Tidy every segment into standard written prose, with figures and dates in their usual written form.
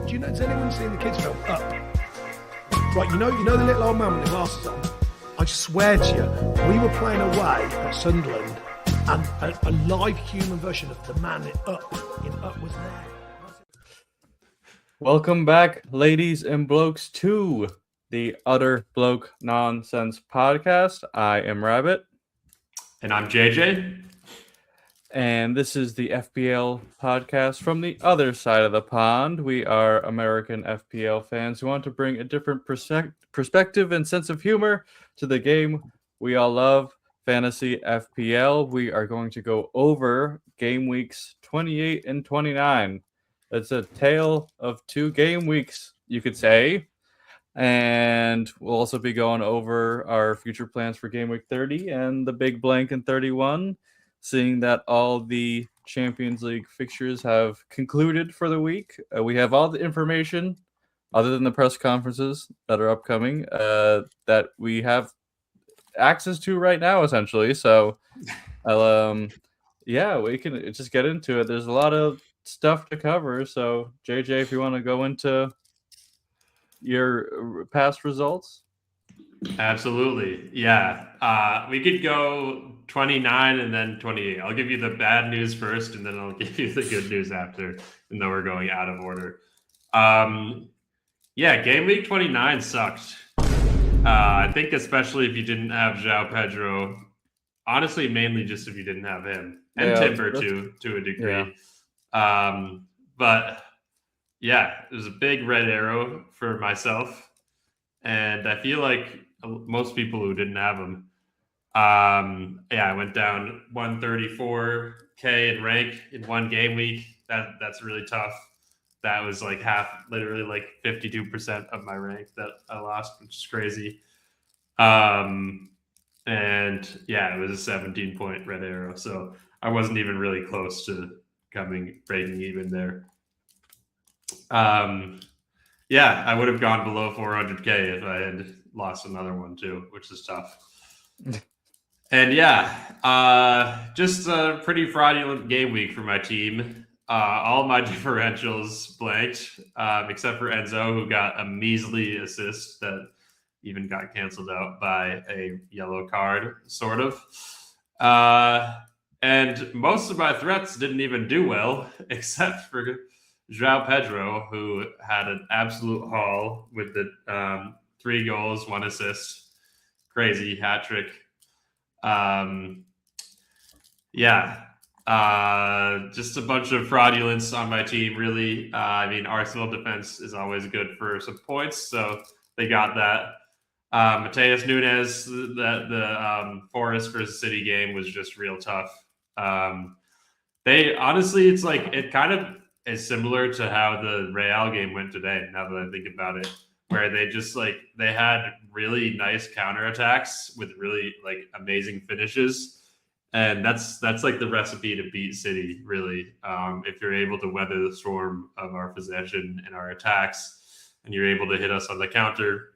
Do you know? Has anyone seen the kids film Up? Right, you know the little old man with the glasses on. I swear to you, we were playing away at Sunderland, and a live human version of the man in Up was there. Welcome back, ladies and blokes, to the Utter Bloke Nonsense podcast. I am Rabbit. And I'm JJ. And this is the FPL podcast from the other side of the pond. We are American FPL fans who want to bring a different perspective and sense of humor to the game we all love, Fantasy FPL. We are going to go over game weeks 28 and 29. It's a tale of two game weeks, you could say. And we'll also be going over our future plans for game week 30 and the big blank in 31, seeing that all the Champions League fixtures have concluded for the week. We have all the information, other than the press conferences that are upcoming, that we have access to right now, essentially. So, yeah, we can just get into it. There's a lot of stuff to cover. So, JJ, if you want to go into your past results. Absolutely. Yeah. We could go 29 and then 28. I'll give you the bad news first, and then I'll give you the good news after, even though we're going out of order. Yeah, game week 29 sucked. I think especially if you didn't have João Pedro. Honestly, mainly just if you didn't have him. And Timber, to a degree. Yeah. But, yeah, it was a big red arrow for myself. And I feel like most people who didn't have him, I went down 134K in rank in one game week. That's really tough. That was like literally like 52% of my rank that I lost, which is crazy. And yeah, it was a 17-point red arrow. So I wasn't even really close to breaking even there. Yeah, I would have gone below 400K if I had lost another one too, which is tough. And yeah, just a pretty fraudulent game week for my team. All my differentials blanked, except for Enzo, who got a measly assist that even got canceled out by a yellow card, sort of. And most of my threats didn't even do well, except for João Pedro, who had an absolute haul with the 3 goals, 1 assist. Crazy hat trick. Just a bunch of fraudulence on my team, really. I mean, Arsenal defense is always good for some points, so they got that. Mateus Nunes, the Forest versus City game was just real tough. It's like, it kind of is similar to how the Real game went today, now that I think about it, where they had really nice counterattacks with really like amazing finishes. And that's like the recipe to beat City, really. If you're able to weather the storm of our possession and our attacks, and you're able to hit us on the counter,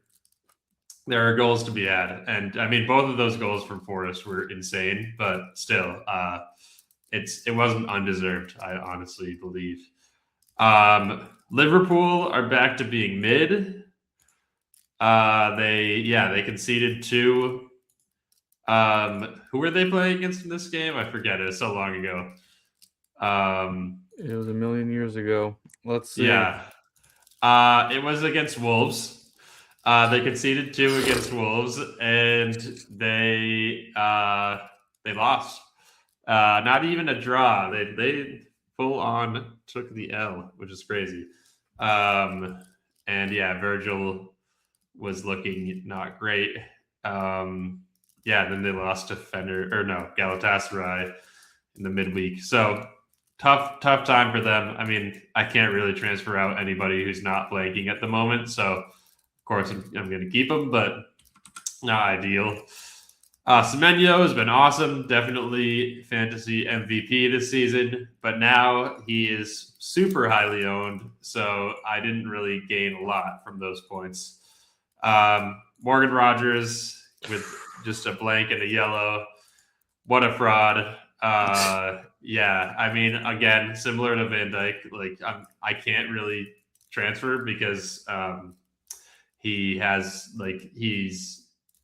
there are goals to be had. And I mean, both of those goals from Forest were insane, but still, it wasn't undeserved, I honestly believe. Liverpool are back to being mid. They conceded 2. Who were they playing against in this game? I forget. It was so long ago. It was a million years ago. Let's see. Yeah. It was against Wolves. They conceded 2 against Wolves, and they lost. Not even a draw. They full on took the L, which is crazy. And yeah, Virgil was looking not great. Then they lost to Galatasaray in the midweek. So tough time for them. I mean, I can't really transfer out anybody who's not blanking at the moment. So of course I'm going to keep them, but not ideal. Semenyo has been awesome. Definitely fantasy MVP this season, but now he is super highly owned. So I didn't really gain a lot from those points. Morgan Rogers with just a blank and a yellow. What a fraud. I mean, again, similar to Van Dijk, like I can't really transfer because he has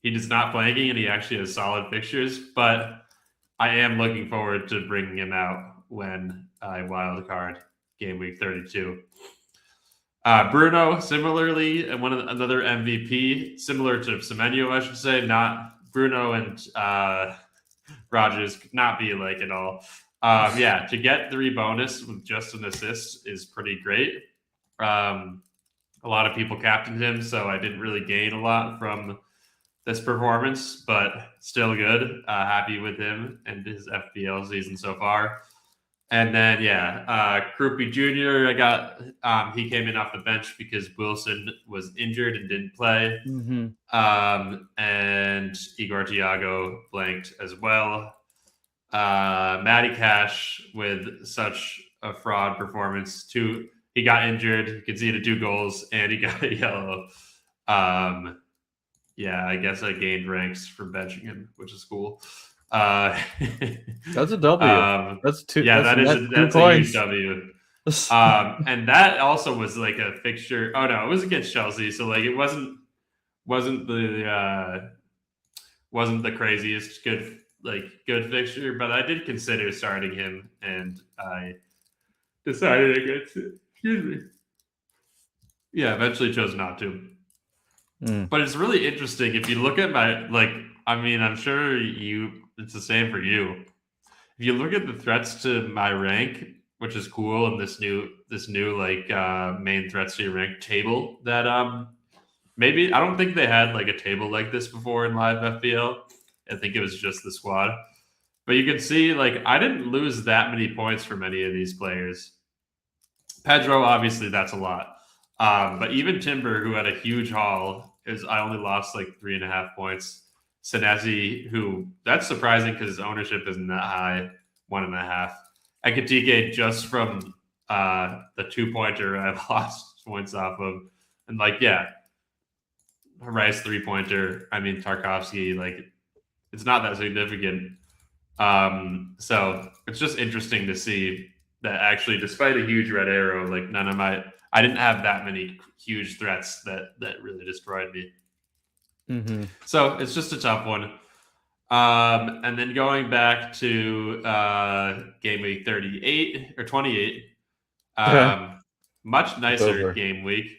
he does not planking and he actually has solid fixtures. But I am looking forward to bringing him out when I wild card game week 32. Bruno, similarly, another MVP, similar to Semenyo, I should say. Not Bruno and Rogers could not be alike at all. To get 3 bonus with just an assist is pretty great. A lot of people captained him, so I didn't really gain a lot from this performance, but still good. Happy with him and his FPL season so far. And then, Krupi Jr., I got, he came in off the bench because Wilson was injured and didn't play. And Igor Tiago blanked as well. Matty Cash with such a fraud performance. He got injured, he conceded 2 goals, and he got a yellow. I guess I gained ranks from benching him, which is cool. That's a W. That's 2. Yeah, that's a huge W. And that also was like a fixture. Oh no, it was against Chelsea, so like it wasn't the craziest good fixture, but I did consider starting him, and I decided against it. Excuse me. Yeah, eventually chose not to. But it's really interesting if you look at my I'm sure it's the same for you. If you look at the threats to my rank, which is cool, and this new main threats to your rank table that maybe I don't think they had like a table like this before in live FPL. I think it was just the squad. But you can see I didn't lose that many points from any of these players. Pedro, obviously that's a lot. But even Timber, who had a huge haul, I only lost 3.5 points. Senesi, who that's surprising because his ownership isn't that high, 1.5. Ekatike, just from the 2-pointer, I've lost points off of. And Rice 3-pointer. I mean, Tarkovsky, it's not that significant. So it's just interesting to see that actually, despite a huge red arrow, I didn't have that many huge threats that really destroyed me. So it's just a tough one. And then going back to game week 38 or 28, much nicer game week.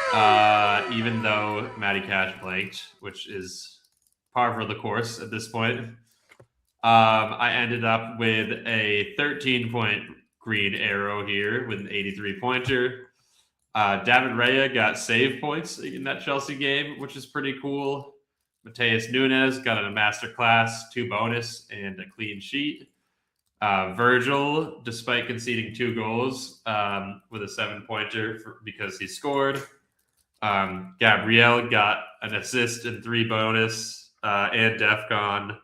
Even though Matty Cash blanked, which is par for the course at this point. I ended up with a 13-point green arrow here with an 83-pointer. David Raya got save points in that Chelsea game, which is pretty cool. Mateus Nunes got a masterclass, 2 bonus, and a clean sheet. Virgil, despite conceding 2 goals, with a 7-pointer because he scored. Gabriel got an assist and 3 bonus, and DEFCON.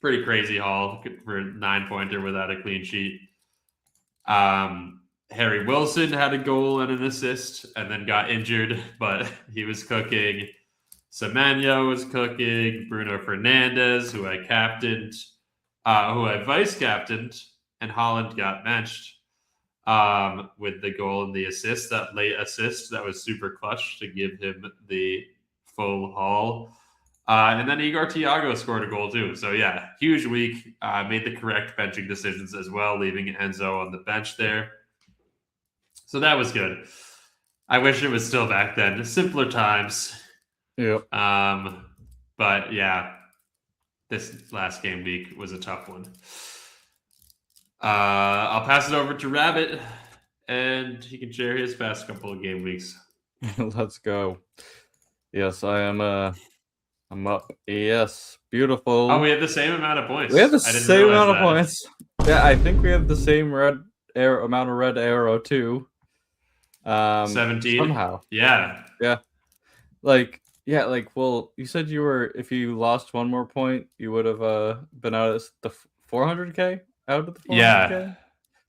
Pretty crazy haul for a 9-pointer without a clean sheet. Harry Wilson had a goal and an assist and then got injured, but he was cooking. Semenyo was cooking. Bruno Fernandes, who I captained, who I vice-captained, and Holland got benched with the goal and the assist, that late assist that was super clutch to give him the full haul. And then Igor Tiago scored a goal too. So yeah, huge week. Made the correct benching decisions as well, leaving Enzo on the bench there. So that was good. I wish it was still back then. Simpler times. Yep. But yeah, this last game week was a tough one. I'll pass it over to Rabbit, and he can share his past couple of game weeks. Let's go. Yes, I am. I'm up. Yes, beautiful. Oh, we have the same amount of points. We have the same amount of points. Yeah, I think we have the same amount of red arrow too. 17 somehow. Yeah. Well, you said if you lost 1 more point, you would have been out of the 400k out of the 400k. Yeah.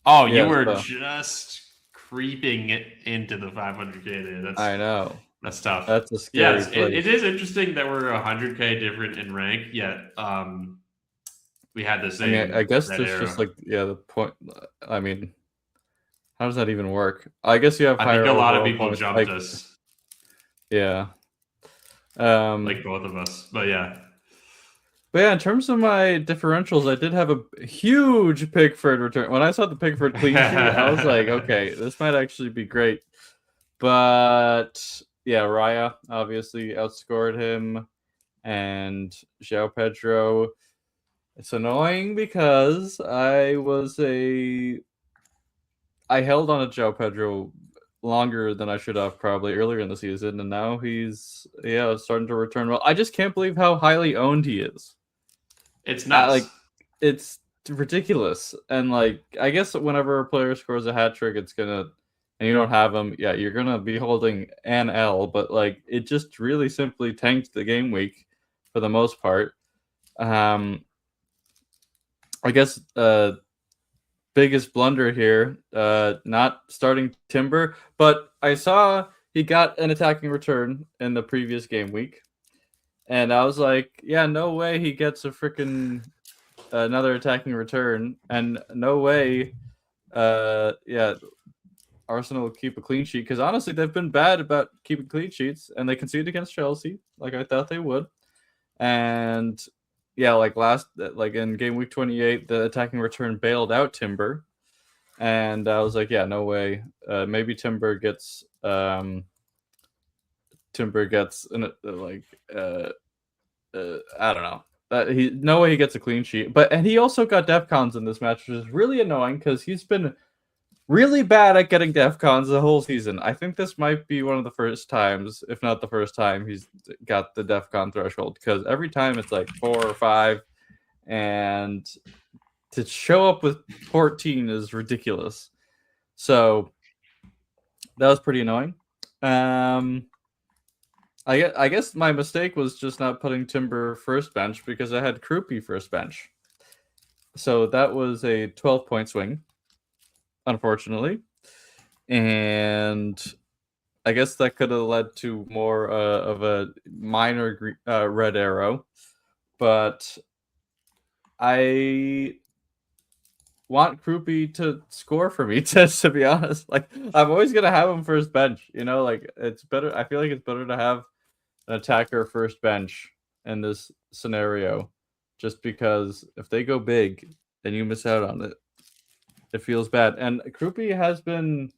Oh, you were just creeping into the 500k there. I know. That's tough. That's a scary place. It is interesting that we're 100k different in rank, yet we had the same. I guess there's arrow. just the point. I mean, How does that even work? I guess you have I higher think a lot of overall people points. jumped us, Yeah. like both of us. But yeah. But yeah, in terms of my differentials, I did have a huge Pickford return. When I saw the Pickford clean sheet, I was like, okay, this might actually be great. But yeah, Raya obviously outscored him, and João Pedro. It's annoying because I held on to João Pedro longer than I should have probably earlier in the season, and now he's starting to return well. I just can't believe how highly owned he is. It's nuts. It's ridiculous. And like, I guess whenever a player scores a hat trick, it's gonna, and you don't have him, yeah, you're gonna be holding an L. But like, it just really simply tanked the game week for the most part. I guess biggest blunder here, not starting Timber, but I saw he got an attacking return in the previous game week, and I was like, yeah, no way he gets a freaking another attacking return, and no way, Arsenal will keep a clean sheet, because honestly, they've been bad about keeping clean sheets, and they conceded against Chelsea, like I thought they would, and yeah, like in game week 28, the attacking return bailed out Timber, and I was like, yeah, no way. Maybe Timber gets I don't know. No way he gets a clean sheet. And he also got DEFCONs in this match, which is really annoying because he's been really bad at getting DEFCONs the whole season. I think this might be one of the first times, if not the first time, he's got the DEFCON threshold, because every time it's like 4 or 5, and to show up with 14 is ridiculous. So that was pretty annoying. I guess my mistake was just not putting Timber first bench, because I had Krupi first bench. So that was a 12-point swing, unfortunately. And I guess that could have led to more of a minor red arrow. But I want Krupi to score for me, to be honest. Like, I'm always going to have him first bench. Like, it's better. I feel like it's better to have an attacker first bench in this scenario, just because if they go big and you miss out on it, it feels bad. And Krupi has been,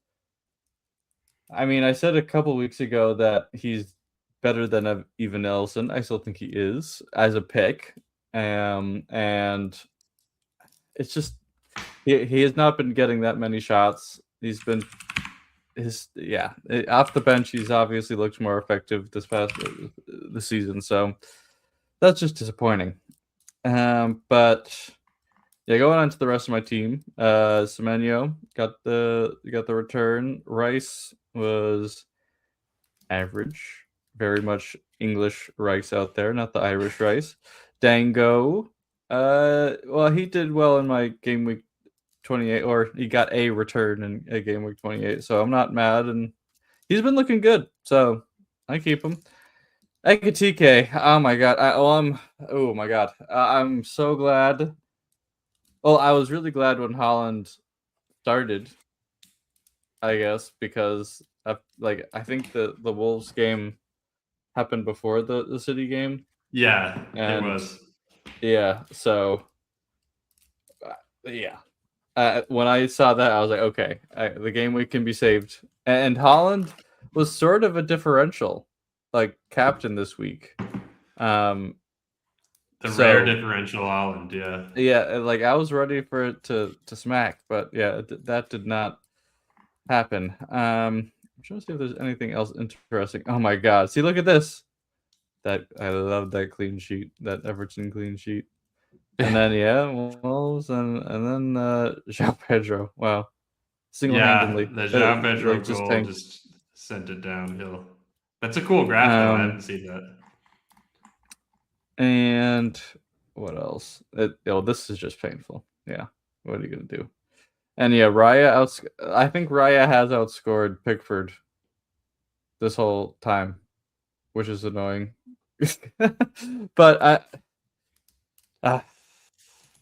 I mean, I said a couple weeks ago that he's better than even Nelson. I still think he is as a pick, and it's just he has not been getting that many shots. He's been off the bench, he's obviously looked more effective this season, so that's just disappointing. But yeah, going on to the rest of my team, Semenyo got the return. Rice was average, very much English Rice out there, not the Irish Rice. Dango, well, he did well in my game week 28, or he got a return in a game week 28, so I'm not mad, and he's been looking good, so I keep him. Ekatike, oh my god, I'm so glad. Well, I was really glad when Holland started, I guess, because I think the Wolves game happened before the City game. Yeah, it was. Yeah, so yeah. When I saw that, I was like, okay, the game week can be saved. And Holland was sort of a differential, like, captain this week. Rare differential Holland, yeah. Yeah, like, I was ready for it to smack, but yeah, that did not happen. I'm trying to see if there's anything else interesting. Oh my god, see, look at this. I love that clean sheet, that Everton clean sheet. And then Wolves, and then João Pedro. Wow, single-handedly. Yeah, the João Pedro goal just sent it downhill. That's a cool graph, though. I haven't seen that. And what else? This is just painful. Yeah, what are you gonna do? And yeah, I think Raya has outscored Pickford this whole time, which is annoying. But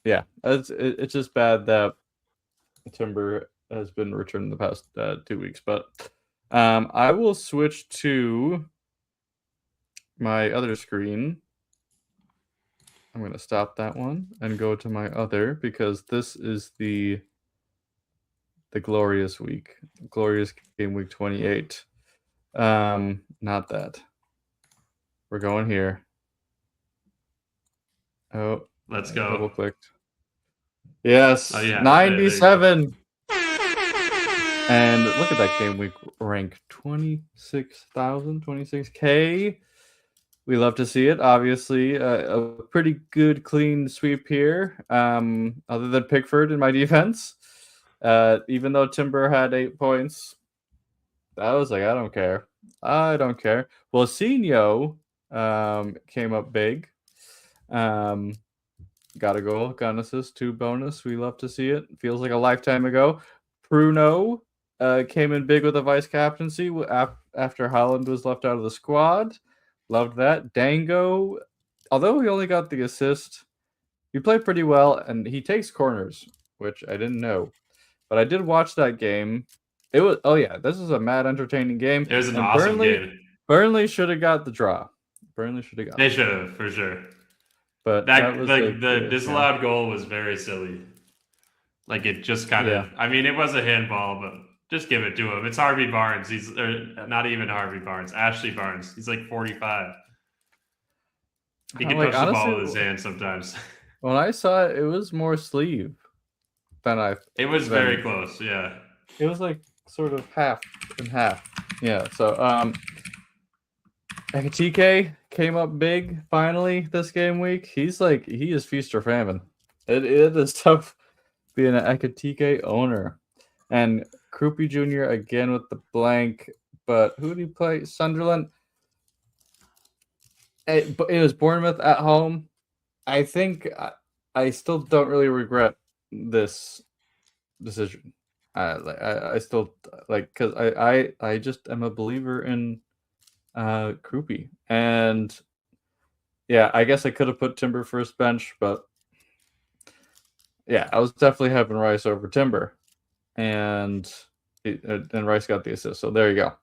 yeah, it's just bad that Timber has been returned in the past 2 weeks. But I will switch to my other screen. I'm going to stop that one and go to my other, because this is the glorious week, glorious game week 28. Not that. We're going here. Oh, Let's I go. double clicked. Yes, Oh, yeah. 97. And look at that game week rank, 26,000, 26K. We love to see it. Obviously, a pretty good, clean sweep here. Other than Pickford in my defense, even though Timber had 8 points, I was like, I don't care. I don't care. Well, Sinyo came up big. Got a goal, got an assist, 2 bonus. We love to see it. Feels like a lifetime ago. Pruno came in big with a vice captaincy after Holland was left out of the squad. Loved that. Dango, although he only got the assist, he played pretty well, and he takes corners, which I didn't know. But I did watch that game. It was, oh yeah, this is a mad entertaining game. It was an awesome game. Burnley should have got the draw. Burnley should have got. They should have, for sure. But that was the disallowed goal was very silly. Like, it just kind of. I mean, it was a handball, but just give it to him. It's Harvey Barnes. He's not even Harvey Barnes. Ashley Barnes. He's like 45. He can touch the ball with his hand sometimes. When I saw it, it was more sleeve than I. It was very close. Yeah. It was like sort of half and half. Yeah. So Ekatike came up big finally this game week. He is feast or famine. It is tough being an Ekatike owner. And Krupi Jr. again with the blank. But who did he play? Sunderland. It was Bournemouth at home. I think I still don't really regret this decision. I still like, because I just am a believer in Krupi. And yeah, I guess I could have put Timber first bench, but yeah, I was definitely having Rice over Timber, and Rice got the assist. So there you go.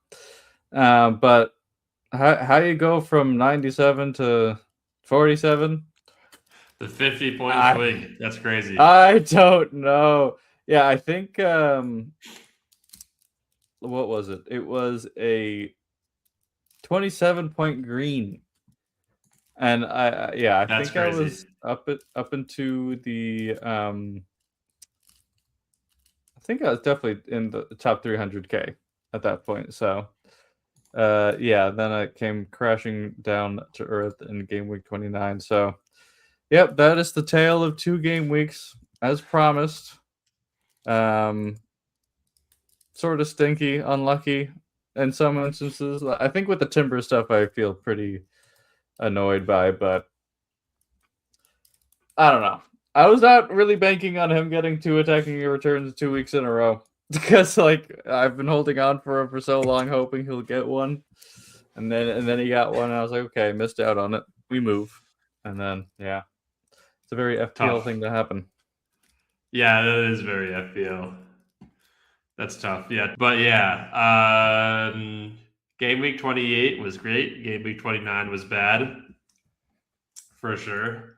But how you go from 97 to 47? The 50-point swing. That's crazy. I don't know. Yeah, I think what was it? It was a 27-point green. And I That's think crazy. I was up into the I think I was definitely in the top 300K at that point. So then I came crashing down to earth in game week 29. So yep, that is the tale of 2 game weeks as promised. Sort of stinky, unlucky in some instances. I think with the Timber stuff I feel pretty annoyed by, but I don't know. I was not really banking on him getting 2 attacking returns 2 weeks in a row, because I've been holding on for him for so long, hoping he'll get one, and then he got one, and I was like, okay, missed out on it. We move, and then it's a very FPL thing to happen. Yeah, that is very FPL. That's tough. Yeah, but yeah, game week 28 was great. Game week 29 was bad, for sure.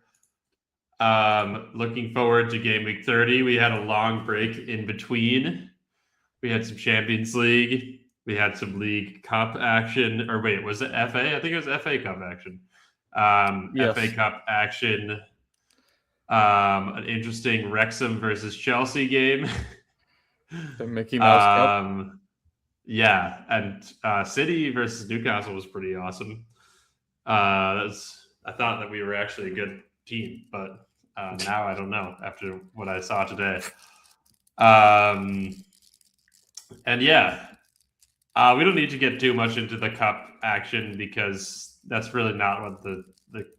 Looking forward to game week 30. We had a long break in between. We had some Champions League. We had some League Cup action. Or wait, was it FA? I think it was FA Cup action. Yes. FA Cup action. An interesting Wrexham versus Chelsea game. The Mickey Mouse Cup. Yeah, and City versus Newcastle was pretty awesome. I thought that we were actually a good team, but now I don't know after what I saw today. And yeah, we don't need to get too much into the cup action, because that's really not what the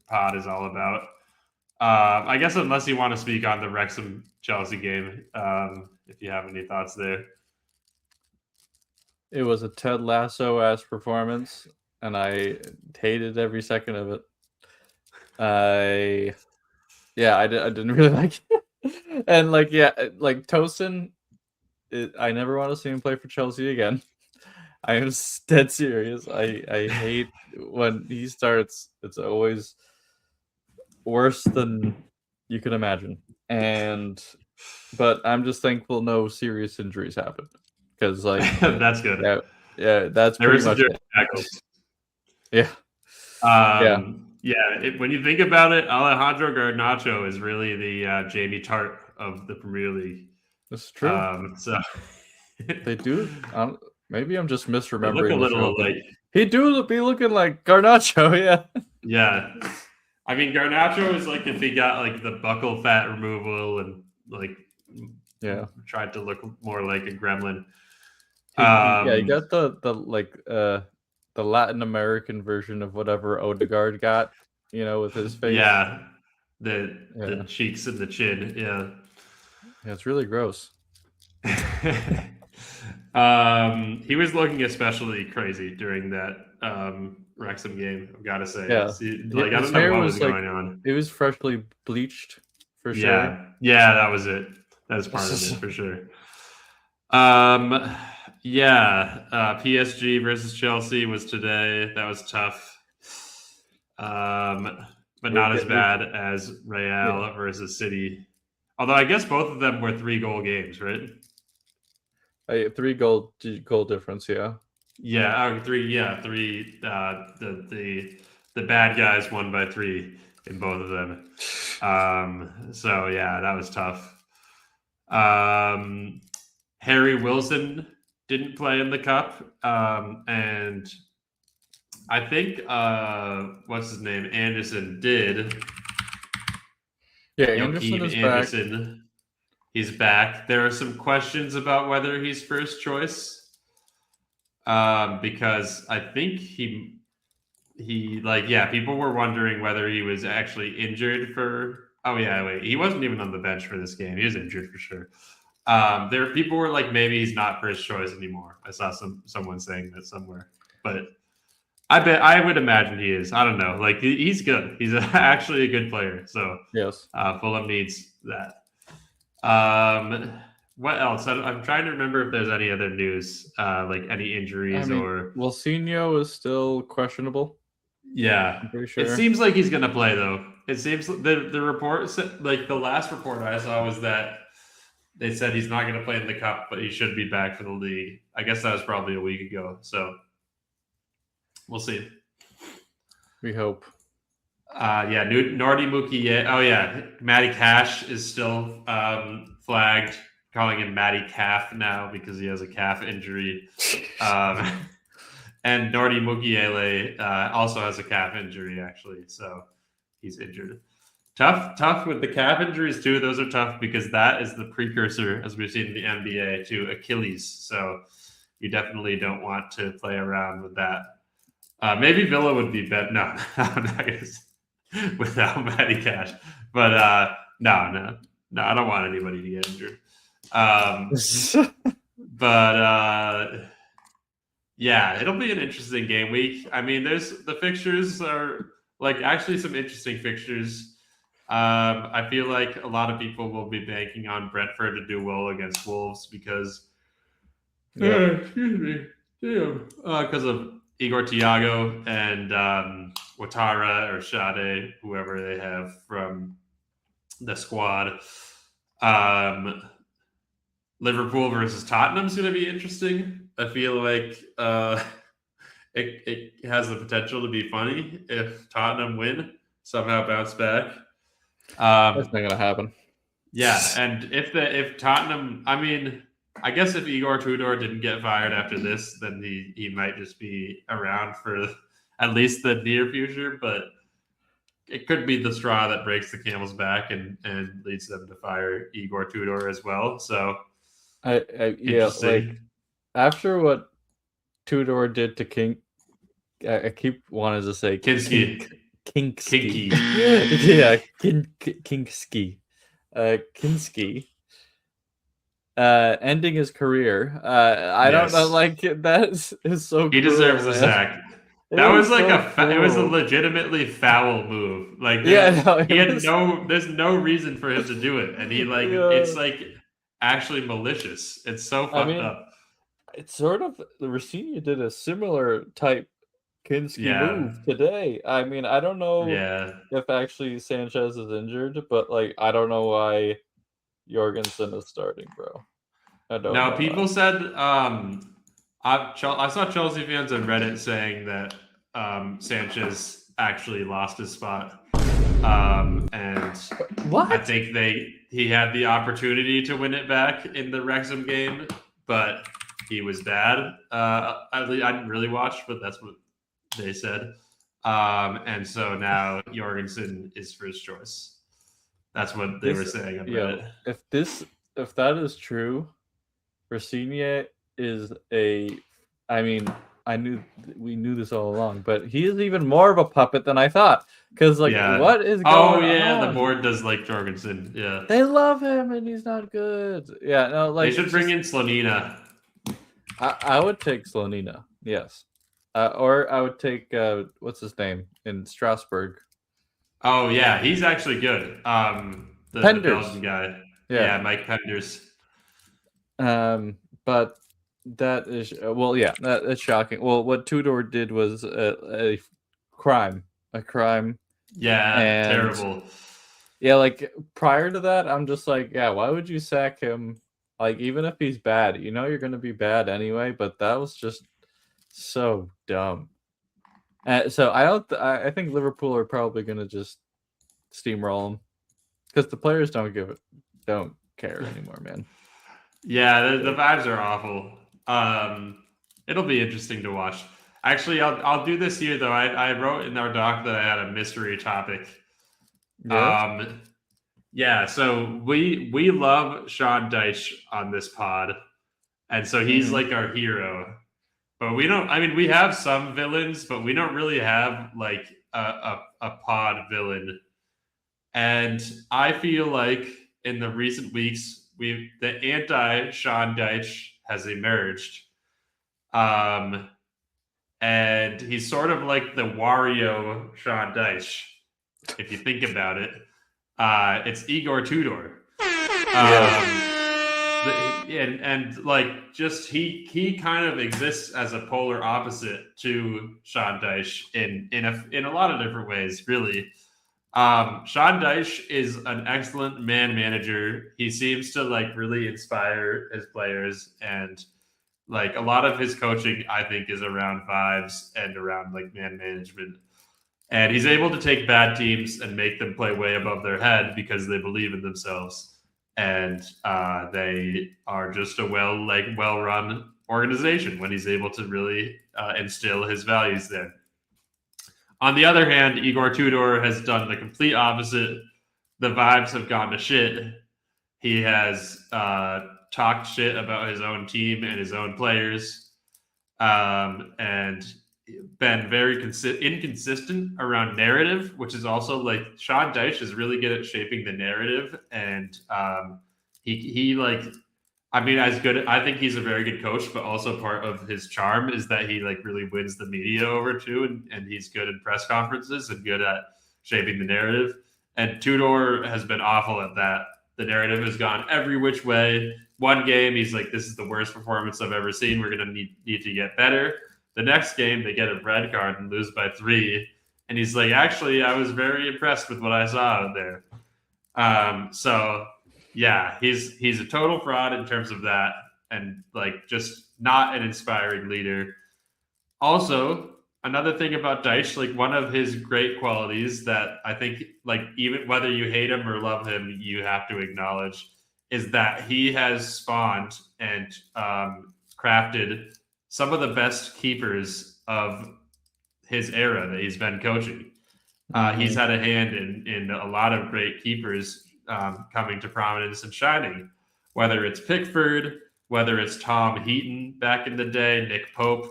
pod is all about. I guess unless you want to speak on the Wrexham Chelsea game, if you have any thoughts there. It was a Ted Lasso-ass performance, and I hated every second of it. I didn't really like it. And Tosin, I never want to see him play for Chelsea again. I am dead serious. I hate when he starts. It's always worse than you can imagine. But I'm just thankful no serious injuries happened, because That's good. yeah, that's There were pretty some much dirty it. tackles. Yeah. When you think about it, Alejandro Garnacho is really the Jamie Tart of the Premier League. That's true. So they do. Maybe I'm just misremembering. They look a little show, like he do be looking like Garnacho. Yeah. Yeah. I mean, Garnacho is like if he got like the buccal fat removal and tried to look more like a gremlin. He got the Latin American version of whatever Odegaard got, with his face. Yeah. The cheeks and the chin. Yeah. Yeah, it's really gross. He was looking especially crazy during that Wrexham game, I've got to say. Yeah. I don't know what was going on. It was freshly bleached, for sure. Yeah, that was it. That was part of it, for sure. PSG versus Chelsea was today. That was tough. But not as bad as Real versus City. Although I guess both of them were 3-goal games, right? 3 goal difference, yeah. Yeah, 3. Yeah, 3. The bad guys won by 3 in both of them. So yeah, that was tough. Harry Wilson didn't play in the cup, and I think what's his name, Anderson did. Yeah, Anderson. He's back. There are some questions about whether he's first choice, because I think people were wondering whether he was actually injured for. Oh yeah, wait, he wasn't even on the bench for this game. He was injured for sure. People were like, maybe he's not first choice anymore. I saw someone saying that somewhere, but I would imagine he is. I don't know. Like he's good. He's actually a good player. So yes, Fulham needs that. What else? I'm trying to remember if there's any other news, like any injuries or. Wilsinho is still questionable. Yeah, I'm pretty sure. It seems like he's gonna play though. It seems the report, like the last report I saw was that they said he's not gonna play in the cup, but he should be back for the league. I guess that was probably a week ago. So we'll see. We hope. Nordi Mukiye. Oh yeah, Matty Cash is still flagged, calling him Matty Calf now because he has a calf injury. And Nordi Mukiele also has a calf injury, actually, so he's injured. Tough with the calf injuries too. Those are tough because that is the precursor, as we've seen in the NBA, to Achilles. So you definitely don't want to play around with that. Maybe Villa would be better. No, I'm not gonna without Matty Cash. But no, I don't want anybody to get injured. Yeah, it'll be an interesting game week. I mean, the fixtures are like actually some interesting fixtures. I feel like a lot of people will be banking on Brentford to do well against Wolves because because of Igor Thiago and Ouattara or Sade, whoever they have from the squad. Liverpool versus Tottenham is going to be interesting. I feel like it has the potential to be funny if Tottenham win, somehow bounce back. That's not going to happen. Yeah, and if Tottenham, I mean, I guess if Igor Tudor didn't get fired after this, then he might just be around for at least the near future. But it could be the straw that breaks the camel's back and leads them to fire Igor Tudor as well. So after what Tudor did to King, I keep wanting to say Kinski. Yeah, Kinski. Kinski. Ending his career. I don't know. Like that is so. He deserves a sack. That was like it was a legitimately foul move. Like there's no reason for him to do it, and it's like actually malicious. It's so fucked up. It's sort of Rossini did a similar type Kinski move today. I mean, I don't know if actually Sanchez is injured, but like I don't know why Jorgensen is starting, bro. I don't know. People said I saw Chelsea fans on Reddit saying that Sanchez actually lost his spot. And what? I think he had the opportunity to win it back in the Wrexham game, but he was bad. I didn't really watch, but that's what they said. And so now Jorgensen is first choice. That's what they were saying on Reddit. If that is true, Rossini is we knew this all along, but he is even more of a puppet than I thought. Because what is going on? The board does like Jorgensen. Yeah, they love him, and he's not good. Yeah, no, like they should bring in Slonina. I would take Slonina, yes, or I would take what's his name in Strasbourg. Oh yeah, he's actually good. The Belgian guy. Yeah, Mike Penders. But that is that's shocking. Well, what Tudor did was a crime. Yeah, and terrible. Yeah, like prior to that, I'm just like, why would you sack him? Like, even if he's bad, you're going to be bad anyway. But that was just so dumb. So I think Liverpool are probably going to just steamroll him because the players don't care anymore, man. Yeah, the vibes are awful. It'll be interesting to watch. Actually, I'll do this here though. I wrote in our doc that I had a mystery topic. Yes. So we love Sean Dyche on this pod, and so he's like our hero. But we don't. I mean, we have some villains, but we don't really have like a pod villain. And I feel like in the recent weeks, the anti-Sean Dyche has emerged. And he's sort of like the Wario Sean Dyche, if you think about it. It's Igor Tudor. And like just he kind of exists as a polar opposite to Sean Dyche in a lot of different ways, really. Sean Dyche is an excellent man manager. He seems to like really inspire his players, and like a lot of his coaching, I think, is around vibes and around like man management. And he's able to take bad teams and make them play way above their head because they believe in themselves, and they are just a well-run organization when he's able to really instill his values there. On the other hand, Igor Tudor has done the complete opposite. The vibes have gone to shit. He has talked shit about his own team and his own players, and been very inconsistent around narrative, which is also like Sean Dyche is really good at shaping the narrative, and he like, I mean, I think he's a very good coach, but also part of his charm is that he like really wins the media over too, and he's good in press conferences and good at shaping the narrative. And Tudor has been awful at that. The narrative has gone every which way. One game, he's like, this is the worst performance I've ever seen. We're going to need to get better. The next game, they get a red card and lose by 3. And he's like, actually, I was very impressed with what I saw out there. So yeah, he's a total fraud in terms of that, and like just not an inspiring leader. Also, another thing about Dyche, like one of his great qualities that I think, like even whether you hate him or love him, you have to acknowledge, is that he has spawned and crafted some of the best keepers of his era that he's been coaching. He's had a hand in a lot of great keepers coming to prominence and shining, whether it's Pickford, whether it's Tom Heaton back in the day, Nick Pope.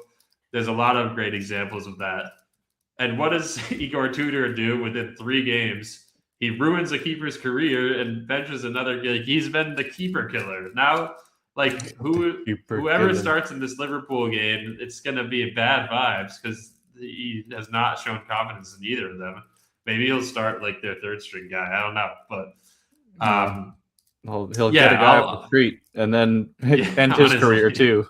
There's a lot of great examples of that. And what does Igor Tudor do within 3 games? He ruins a keeper's career and benches another. Like, he's been the keeper killer. Now, like whoever starts in this Liverpool game, it's going to be bad vibes because he has not shown confidence in either of them. Maybe he'll start like their third string guy. I don't know, but He'll get a guy off the street and then end his career too.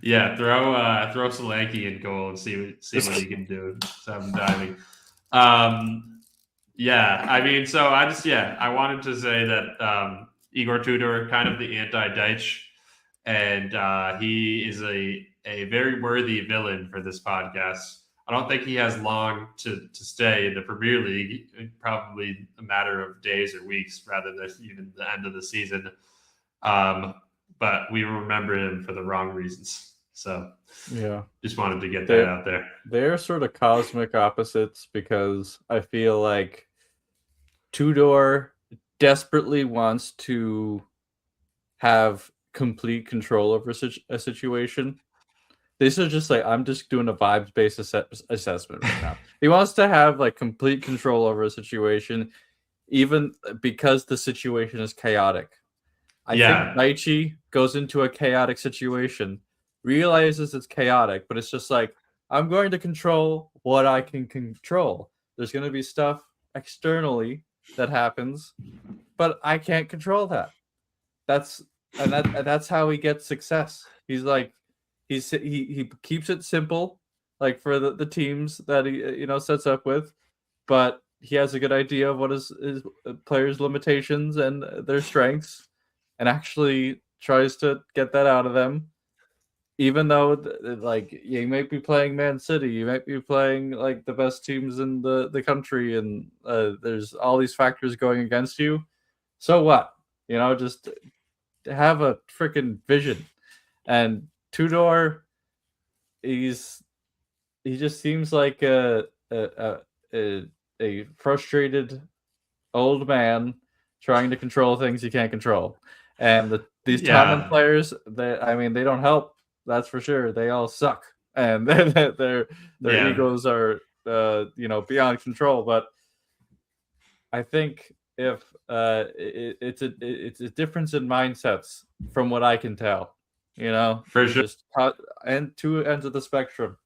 Yeah, throw Solanke in goal and see what he can do. Some diving. Yeah, I mean, so I wanted to say that Igor Tudor, kind of the anti-Deitch, and he is a very worthy villain for this podcast. I don't think he has long to stay in the Premier League, probably a matter of days or weeks rather than even the end of the season. But we remember him for the wrong reasons. So yeah, just wanted to get that out there. They're sort of cosmic opposites because I feel like Tudor desperately wants to have complete control over a situation. This is just like, I'm just doing a vibes-based assessment right now. He wants to have like complete control over a situation, even because the situation is chaotic. I think Daichi goes into a chaotic situation, realizes it's chaotic, but it's just like, I'm going to control what I can control. There's going to be stuff externally that happens, but I can't control that. That's how he gets success. He's like, he keeps it simple, like for the teams that he sets up with, but he has a good idea of what his players' limitations and their strengths, and actually tries to get that out of them. Even though like you might be playing Man City, you might be playing like the best teams in the country, and there's all these factors going against you. So what? Just have a freaking vision. And Tudor, he just seems like a frustrated old man trying to control things he can't control. And these Tottenham players, they don't help. That's for sure. They all suck, and their egos are beyond control. But I think if it's a difference in mindsets from what I can tell. For sure. And two ends of the spectrum.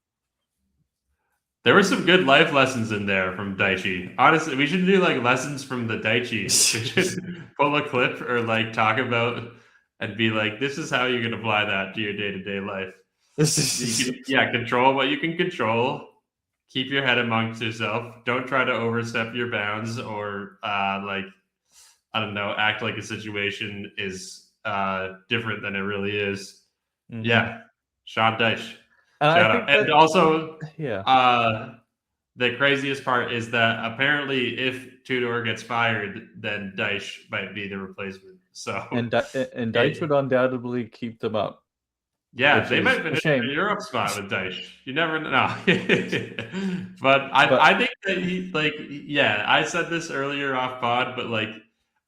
There were some good life lessons in there from Daichi. Honestly, we should do like lessons from the Daichi. We should pull a clip or like talk about and be like, this is how you can apply that to your day-to-day life. Control what you can control. Keep your head amongst yourself. Don't try to overstep your bounds or act like a situation is different than it really is. Mm-hmm. Yeah, Sean Deitch. Shout out. And also, the craziest part is that apparently if Tudor gets fired, then Deitch might be the replacement. So and Deitch would undoubtedly keep them up. Yeah, they might finish in a Europe spot with Deitch. You never know. but I think that I said this earlier off pod, but like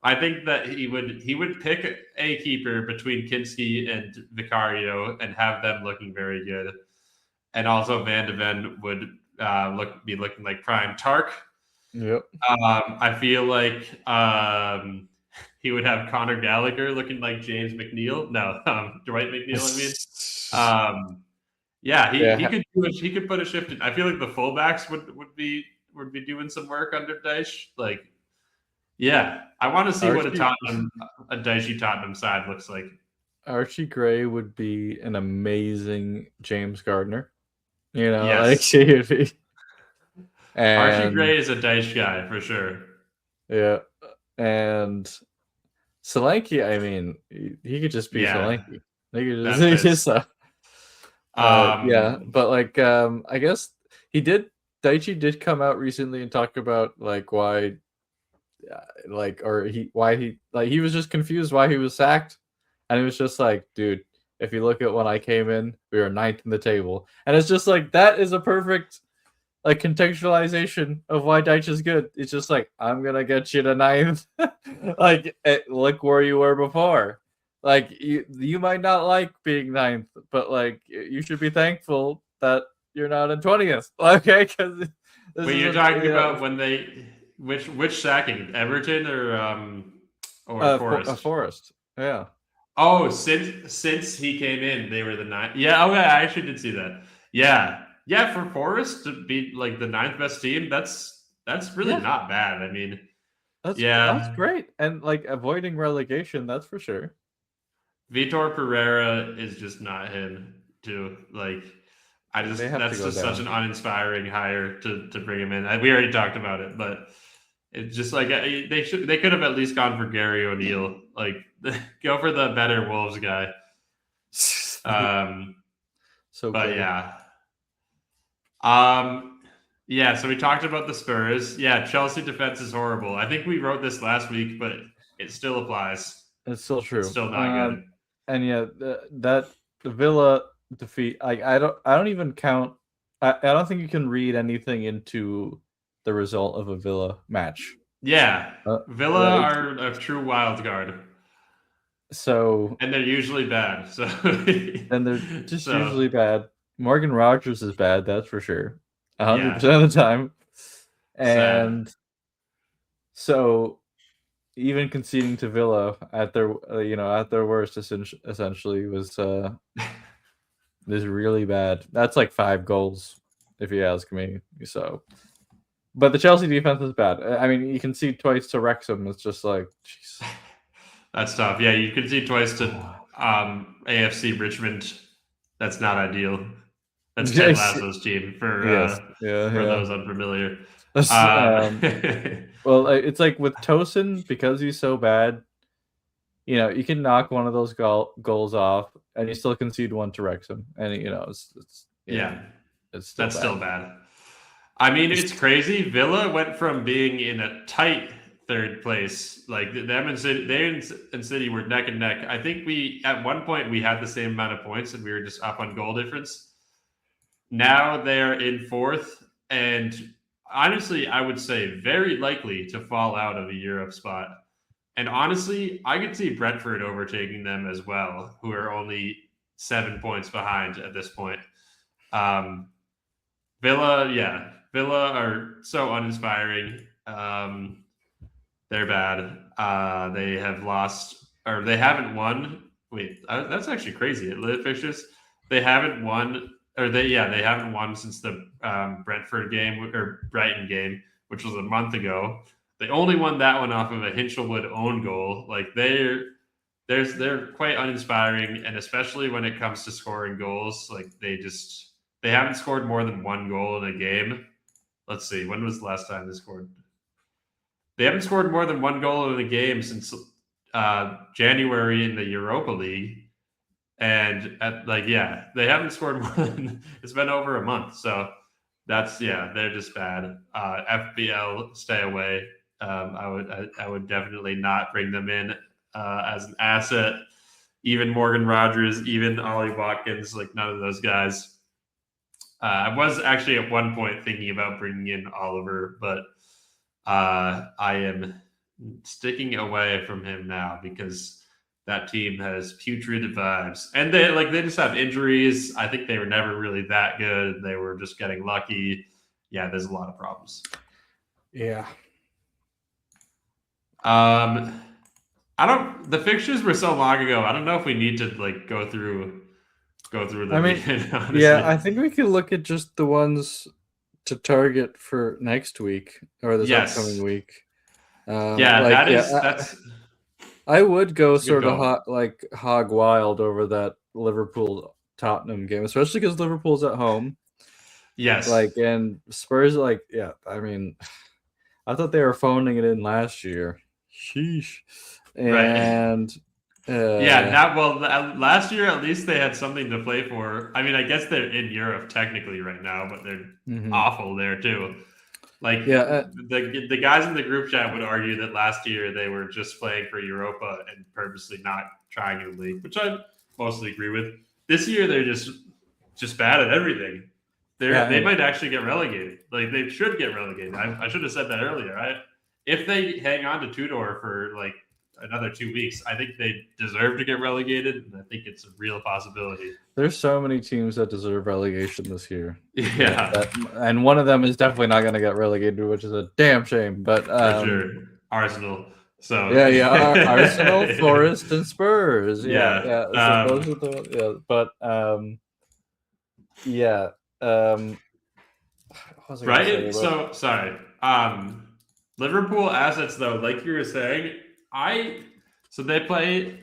I think that he would pick a keeper between Kinski and Vicario and have them looking very good. And also Van de Ven would be looking like prime Tark. Yep. I feel like he would have Conor Gallagher looking like James McNeil. No, Dwight McNeil. He could put a shift in. I feel like the fullbacks would be doing some work under Deitch. Like, yeah, I want to see what a Deitchy Tottenham side looks like. Archie Gray would be an amazing James Gardner. Yes. Like he would be. Archie Gray is a Deitch guy for sure. Yeah, and Solanke, I mean, he could just be Solanke. He could just but like I guess Daichi did come out recently and talk about like why he was just confused why he was sacked, and he was just like, dude, if you look at when I came in, we were 9th in the table, and it's just like that is a perfect like contextualization of why Deitch is good. It's just like, I'm gonna get you to 9th. Like, look where you were before. Like you might not like being 9th, but like you should be thankful that you're not in 20th. Okay, because you're talking about when they which sacking, Everton or Forest? Forest. Yeah. Oh, since he came in, they were the 9th. Yeah. Okay, I actually did see that. Yeah. Yeah, for Forest to be like the 9th best team, that's really not bad. I mean, That's great, and like avoiding relegation, that's for sure. Vitor Pereira is just not him, too. Like, that's just such an uninspiring hire to bring him in. We already talked about it, but it's just like they could have at least gone for Gary O'Neill. Like, go for the better Wolves guy. So, but good. yeah. So we talked about the Spurs. Yeah, Chelsea defense is horrible. I think we wrote this last week, but it still applies. It's still true. It's still not good. And yeah, the Villa defeat. I don't even count. I don't think you can read anything into the result of a Villa match. Yeah, Villa are a true wild card. So, and they're usually bad. So and they're just usually bad. Morgan Rogers is bad, that's for sure. 100% of the time. And so even conceding to Villa at their at their worst essentially was is really bad. That's like 5 goals if you ask me. So, but the Chelsea defense is bad. I mean, you can see twice to Wrexham. It's just like, jeez. That's tough. Yeah, you can see twice to AFC Richmond. That's not ideal. That's Ted Lasso's team for those unfamiliar. Well, it's like with Tosin, because he's so bad, you can knock one of those goals off and you still concede one to Wrexham. And, that's still bad. I mean, it's crazy. Villa went from being in a tight third place, like them and City were neck and neck. I think at one point we had the same amount of points and we were just up on goal difference. Now they're in 4th, and honestly, I would say very likely to fall out of a Europe spot. And honestly, I could see Brentford overtaking them as well, who are only 7 points behind at this point. Villa are so uninspiring. They're bad. They have lost, or they haven't won. Wait, that's actually crazy. At Live Fixtures, they haven't won, or they haven't won since the Brentford game or Brighton game, which was a month ago. They only won that one off of a Hinchelwood own goal. Like they're quite uninspiring, and especially when it comes to scoring goals, like they haven't scored more than 1 goal in a game. Let's see, when was the last time they scored? They haven't scored more than 1 goal in a game since January in the Europa League. And they haven't scored more than, it's been over a month. So they're just bad. FBL, stay away. I would definitely not bring them in as an asset. Even Morgan Rogers, even Ollie Watkins, like none of those guys. I was actually at one point thinking about bringing in Oliver, but I am sticking away from him now because that team has putrid vibes, and they just have injuries. I think they were never really that good. They were just getting lucky. Yeah, there's a lot of problems. Yeah. The fixtures were so long ago. I don't know if we need to go through them. I mean, again, I think we could look at just the ones to target for next week or this upcoming week. That's. I would go sort of hog wild over that Liverpool Tottenham game, especially because Liverpool's at home. Yes. And Spurs, I mean, I thought they were phoning it in last year. Sheesh. And last year at least they had something to play for. I mean, I guess they're in Europe technically right now, but they're awful there too. The guys in the group chat would argue that last year they were just playing for Europa and purposely not trying in the league, which I mostly agree with. This year they're just bad at everything. They might actually get relegated. Like they should get relegated. I should have said that earlier. If they hang on to Tudor for another 2 weeks, I think they deserve to get relegated, and I think it's a real possibility. There's so many teams that deserve relegation this year. Yeah. And one of them is definitely not going to get relegated, which is a damn shame. But for sure. Arsenal. So Arsenal, Forest, and Spurs. Yeah. So those are the right. So sorry. Liverpool assets, though, like you were saying, so they play.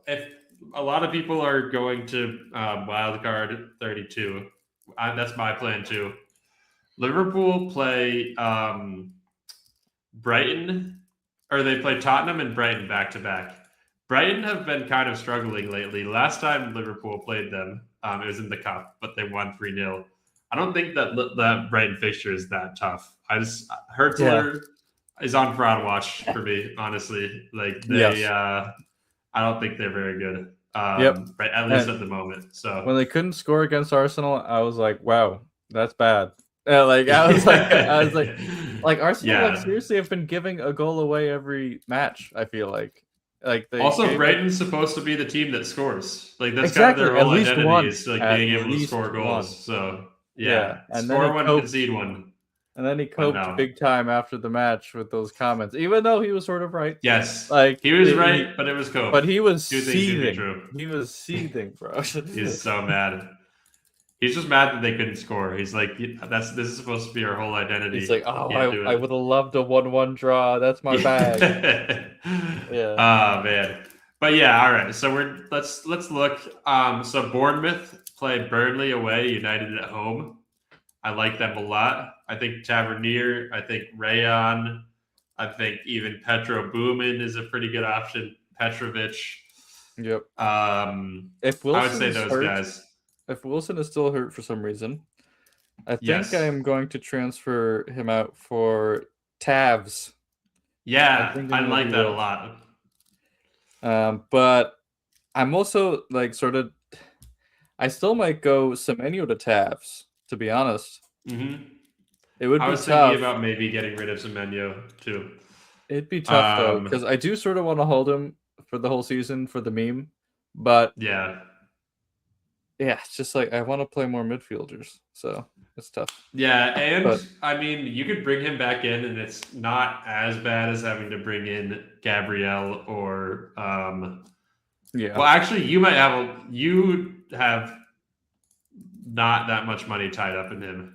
If a lot of people are going to wildcard 32, that's my plan too. Liverpool play Brighton, or they play Tottenham and Brighton back to back. Brighton have been kind of struggling lately. Last time Liverpool played them, it was in the cup, but they won 3-0. I don't think that Brighton fixture is that tough. Hurtler is on fraud watch for me, honestly. Like I don't think they're very good. Right, at least at the moment. So when they couldn't score against Arsenal, I was like, wow, that's bad. I was like Arsenal seriously have been giving a goal away every match. I feel like they also Brighton's supposed to be the team that scores. Like that's kind of their whole identity is like being able to score goals. So and score one, concede one. And then he coped big time after the match with those comments, even though he was sort of right. Yes, he was right, but it was cope. But he was seething. He was seething, bro. He's so mad. He's just mad that they couldn't score. He's like, this is supposed to be our whole identity. He's like, oh, I would have loved a 1-1 draw. That's my bag. Oh man. But yeah, all right. So let's look. So Bournemouth play Burnley away, United at home. I like them a lot. I think Tavernier, I think Rayon, I think even Petro Boomin is a pretty good option. Petrovic. Yep. If Wilson I would say those guys. If Wilson is still hurt for some reason, I think I am going to transfer him out for Tavs. Yeah, I like that a lot. But I'm also like I still might go Semenyo to Tavs, to be honest. Mm-hmm. It would be tough. I was thinking about maybe getting rid of Semenyo too. It'd be tough though, because I do sort of want to hold him for the whole season for the meme, but yeah, it's just like I want to play more midfielders, so it's tough. Yeah, and I mean, you could bring him back in, and it's not as bad as having to bring in Gabriel or Well, actually, you have not that much money tied up in him.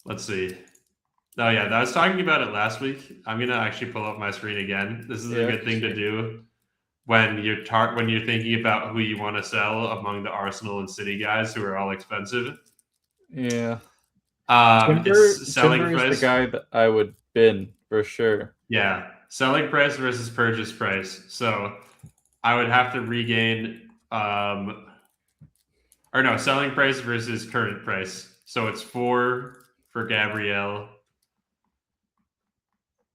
Let's see. Oh yeah, I was talking about it last week. I'm gonna actually pull up my screen again. This is a good thing to do when you're thinking about who you want to sell among the Arsenal and City guys who are all expensive. Yeah. It's selling Timber price. Is the guy that I would bin for sure. Yeah, selling price versus purchase price. So I would have to regain, selling price versus current price. So it's 4 for Gabrielle.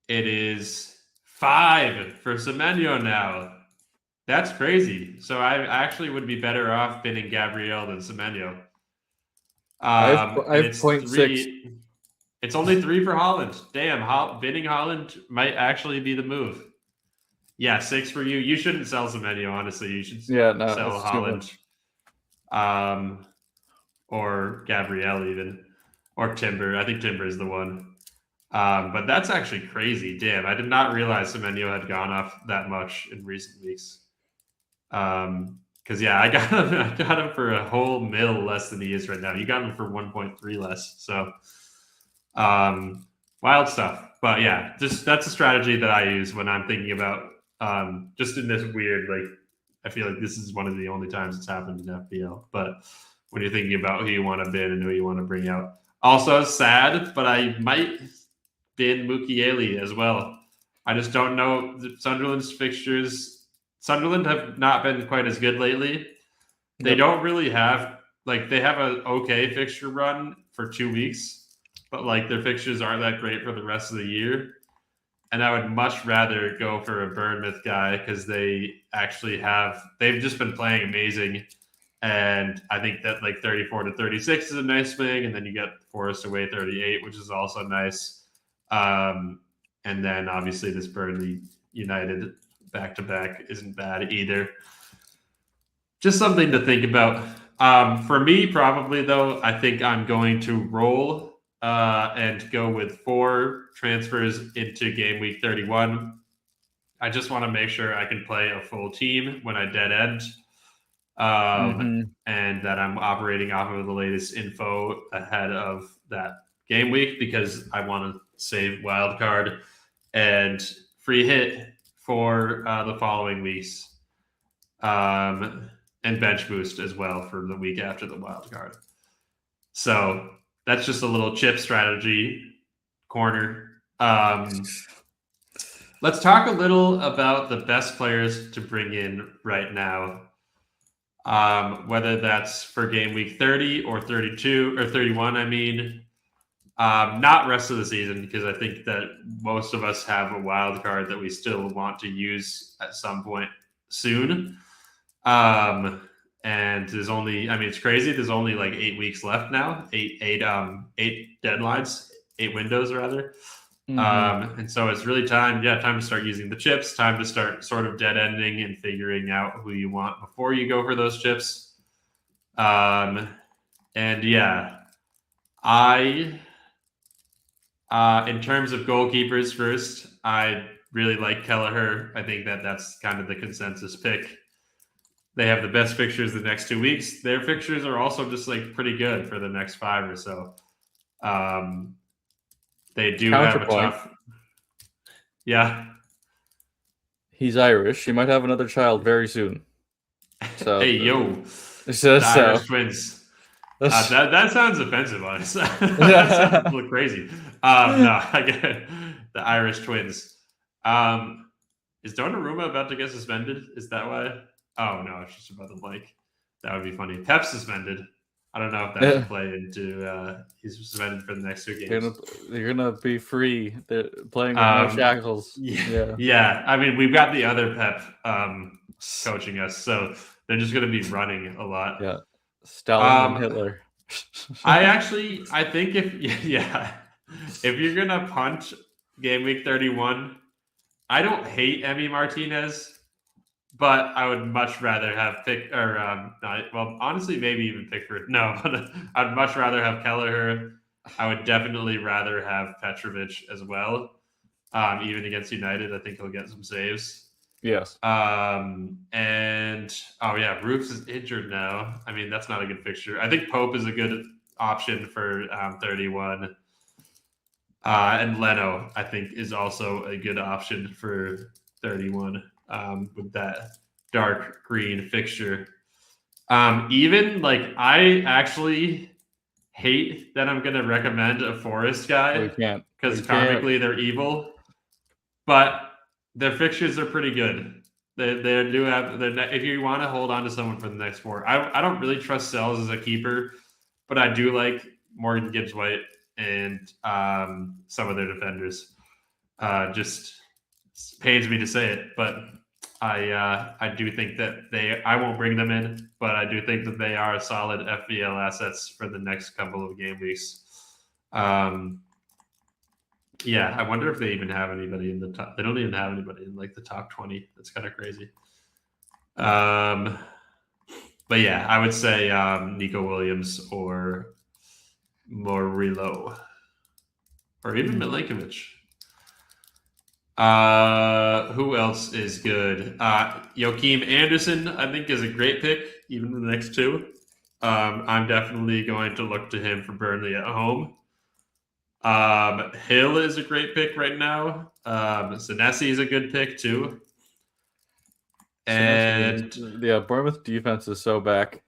It is 5 for Semenyo now. That's crazy. So I actually would be better off bidding Gabrielle than Semenyo. I have 0.6. It's only 3 for Holland. Damn, bidding Holland might actually be the move. Yeah, 6 for you. You shouldn't sell Semenyo, honestly. You should sell Holland. Or Gabrielle even. Or Timber. I think Timber is the one. But that's actually crazy. Damn, I did not realize Semenyo had gone up that much in recent weeks. Because I got him for a whole mil less than he is right now. You got him for 1.3 less. So wild stuff. But yeah, that's a strategy that I use when I'm thinking about just in this weird, I feel like this is one of the only times it's happened in FPL. But when you're thinking about who you want to bid and who you want to bring out. Also sad, but I might bid Mukiele as well. I just don't know. Sunderland's fixtures. Sunderland have not been quite as good lately. They don't really have they have an okay fixture run for 2 weeks, but their fixtures aren't that great for the rest of the year. And I would much rather go for a Bournemouth guy because they've just been playing amazing. And I think that 34 to 36 is a nice swing, and then you get Forest away 38, which is also nice. And then obviously this Burnley United back-to-back isn't bad either. Just something to think about. For me, probably though, I think I'm going to roll and go with 4 transfers into game week 31. I just want to make sure I can play a full team when I dead end. And that I'm operating off of the latest info ahead of that game week because I want to save wild card, and free hit for the following weeks, and bench boost as well for the week after the wild card. So that's just a little chip strategy corner. Let's talk a little about the best players to bring in right now. Whether that's for game week 30 or 32 or 31, I mean, not rest of the season, because I think that most of us have a wild card that we still want to use at some point soon. And there's only, I mean, it's crazy. There's only like 8 weeks left now, eight deadlines, 8 windows rather. And so it's really time to start using the chips, time to start sort of dead ending and figuring out who you want before you go for those chips. In terms of goalkeepers first, I really like Kelleher. I think that that's kind of the consensus pick. They have the best fixtures the next 2 weeks. Their fixtures are also just like pretty good for the next 5 or so. They do have a tough. Yeah. He's Irish. He might have another child very soon. So hey, yo. So, Irish twins. That sounds offensive, honestly. That sounds a little crazy. No, I get it. The Irish twins. Is Donnarumma about to get suspended? Is that why? Oh, no, it's just about the blank. That would be funny. Pep's suspended. I don't know if that should play into he's suspended for the next 2 games. You're gonna be free. They're playing with no shackles. Yeah. I mean, we've got the other Pep coaching us, so they're just gonna be running a lot. Yeah, Stalin and Hitler. I think if you're gonna punt game week 31, I don't hate Emi Martinez. But I would much rather have honestly, maybe even Pickford. No, but I'd much rather have Kelleher. I would definitely rather have Petrovic as well. Even against United, I think he'll get some saves. Yes. Roofs is injured now. I mean, that's not a good fixture. I think Pope is a good option for 31. And Leno, I think, is also a good option for 31. With that dark green fixture. I actually hate that I'm going to recommend a Forest guy because karmically they're evil, but their fixtures are pretty good. They do have, if you want to hold on to someone for the next 4, I don't really trust Sells as a keeper, but I do like Morgan Gibbs-White and some of their defenders. Just pains me to say it, but I do think that I won't bring them in, but I do think that they are solid FBL assets for the next couple of game weeks. I wonder if they even have anybody in the top. They don't even have anybody in like the top 20. That's kind of crazy. I would say Nico Williams or Murillo or even Milinkovic. Who else is good? Joachim Anderson, I think, is a great pick, even for the next 2. I'm definitely going to look to him for Burnley at home. Hill is a great pick right now. Senesi is a good pick too. And Bournemouth defense is so back.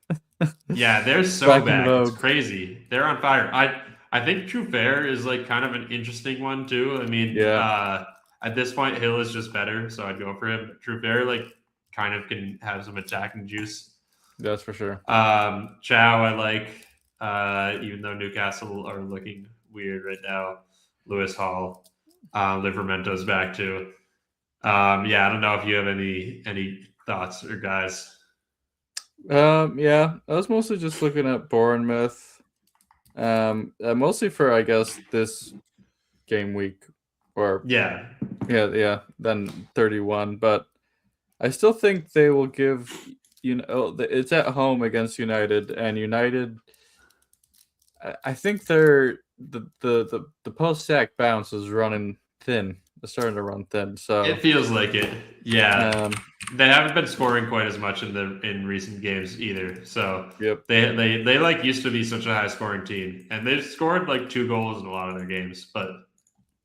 Yeah, they're so back. It's crazy. They're on fire. I think Truffert is like kind of an interesting one too. I mean, at this point, Hill is just better, so I'd go for him. Truffert kind of can have some attacking juice. That's for sure. Chow, I like, even though Newcastle are looking weird right now. Lewis Hall, Livermento's back too. I don't know if you have any thoughts or guys. I was mostly just looking at Bournemouth. Mostly for, I guess, this game week or then 31. But I still think they will give, it's at home against United, and United, I think they're the post sack bounce is running thin. They're starting to run thin. So it feels like it. Yeah. They haven't been scoring quite as much in recent games either. So they used to be such a high scoring team, and they've scored 2 goals in a lot of their games, but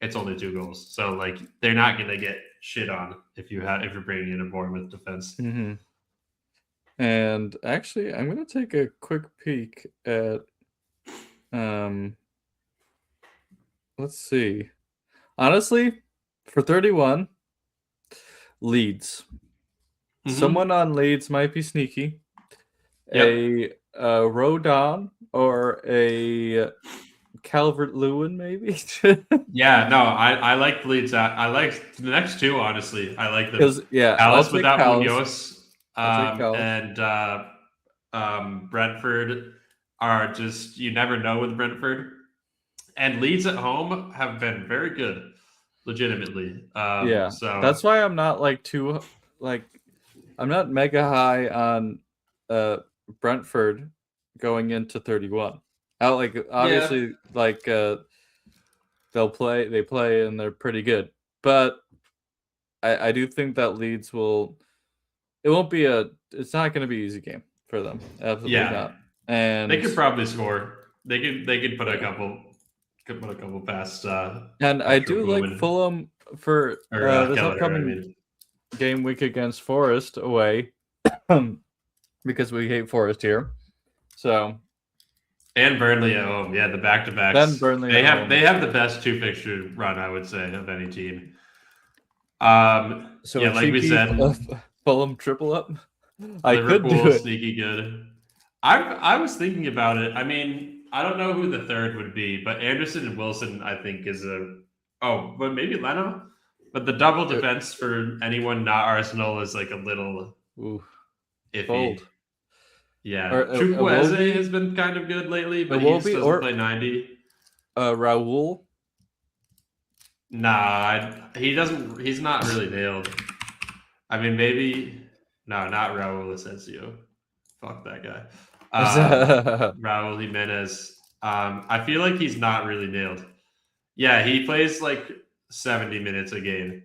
it's only 2 goals. So like they're not going to get shit on if you're bringing in a Bournemouth defense. Mm-hmm. And actually, I'm gonna take a quick peek at let's see. Honestly, for 31, Leeds. Mhm. Someone on Leeds might be sneaky. Yep. A Rodon or a Calvert-Lewin, maybe. Yeah, no, I like Leeds. I like the next 2, honestly. I like them. Because yeah, I'll Palace take without Cal's. Munoz, I'll take Cal's. and Brentford are just, you never know with Brentford. And Leeds at home have been very good, legitimately. Yeah, So that's why I'm not like too like I'm not mega high on Brentford going into 31. Out like obviously like they play and they're pretty good. But I do think that Leeds it's not gonna be an easy game for them. Absolutely not. And they could probably score. They could put a couple past and I do like Lewin. Fulham for this Keller, upcoming game week against Forest away. Because we hate Forest here. So and Burnley at home. Yeah, the back-to-backs. Then Burnley they at have home. they have the best 2-fixture run, I would say, of any team. So yeah, like we said, Fulham triple up. I Liverpool could do it. sneaky good. I was thinking about it. I mean, I don't know who the third would be, but Anderson and Wilson, I think, is but maybe Leno. But the double defense for anyone not Arsenal is like a little iffy. Bold. Yeah, Chukwueze has been kind of good lately, but he doesn't play 90. Raul. Nah, he doesn't. He's not really nailed. I mean, maybe no, not Raul Asensio. Fuck that guy. Raul Jimenez. I feel like he's not really nailed. Yeah, he plays like 70 minutes a game.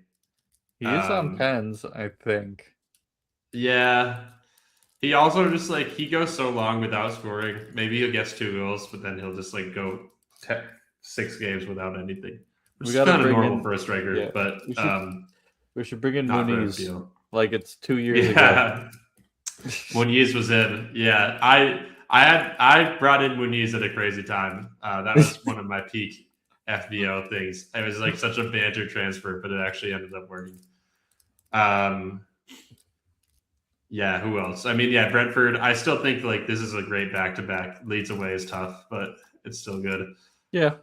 He is on pens, I think. Yeah. He also just like he goes so long without scoring. Maybe he'll get 2 goals, but then he'll just like go 6 games without anything. Which is kind of normal for a striker, yeah, but we should bring in Muniz like it's 2 years ago. Muniz was in. Yeah, I brought in Muniz at a crazy time. That was one of my peak FBO things. It was like such a banter transfer, but it actually ended up working. Yeah, who else? I mean, yeah, Brentford. I still think like this is a great back-to-back. Leeds away is tough, but it's still good. Yeah.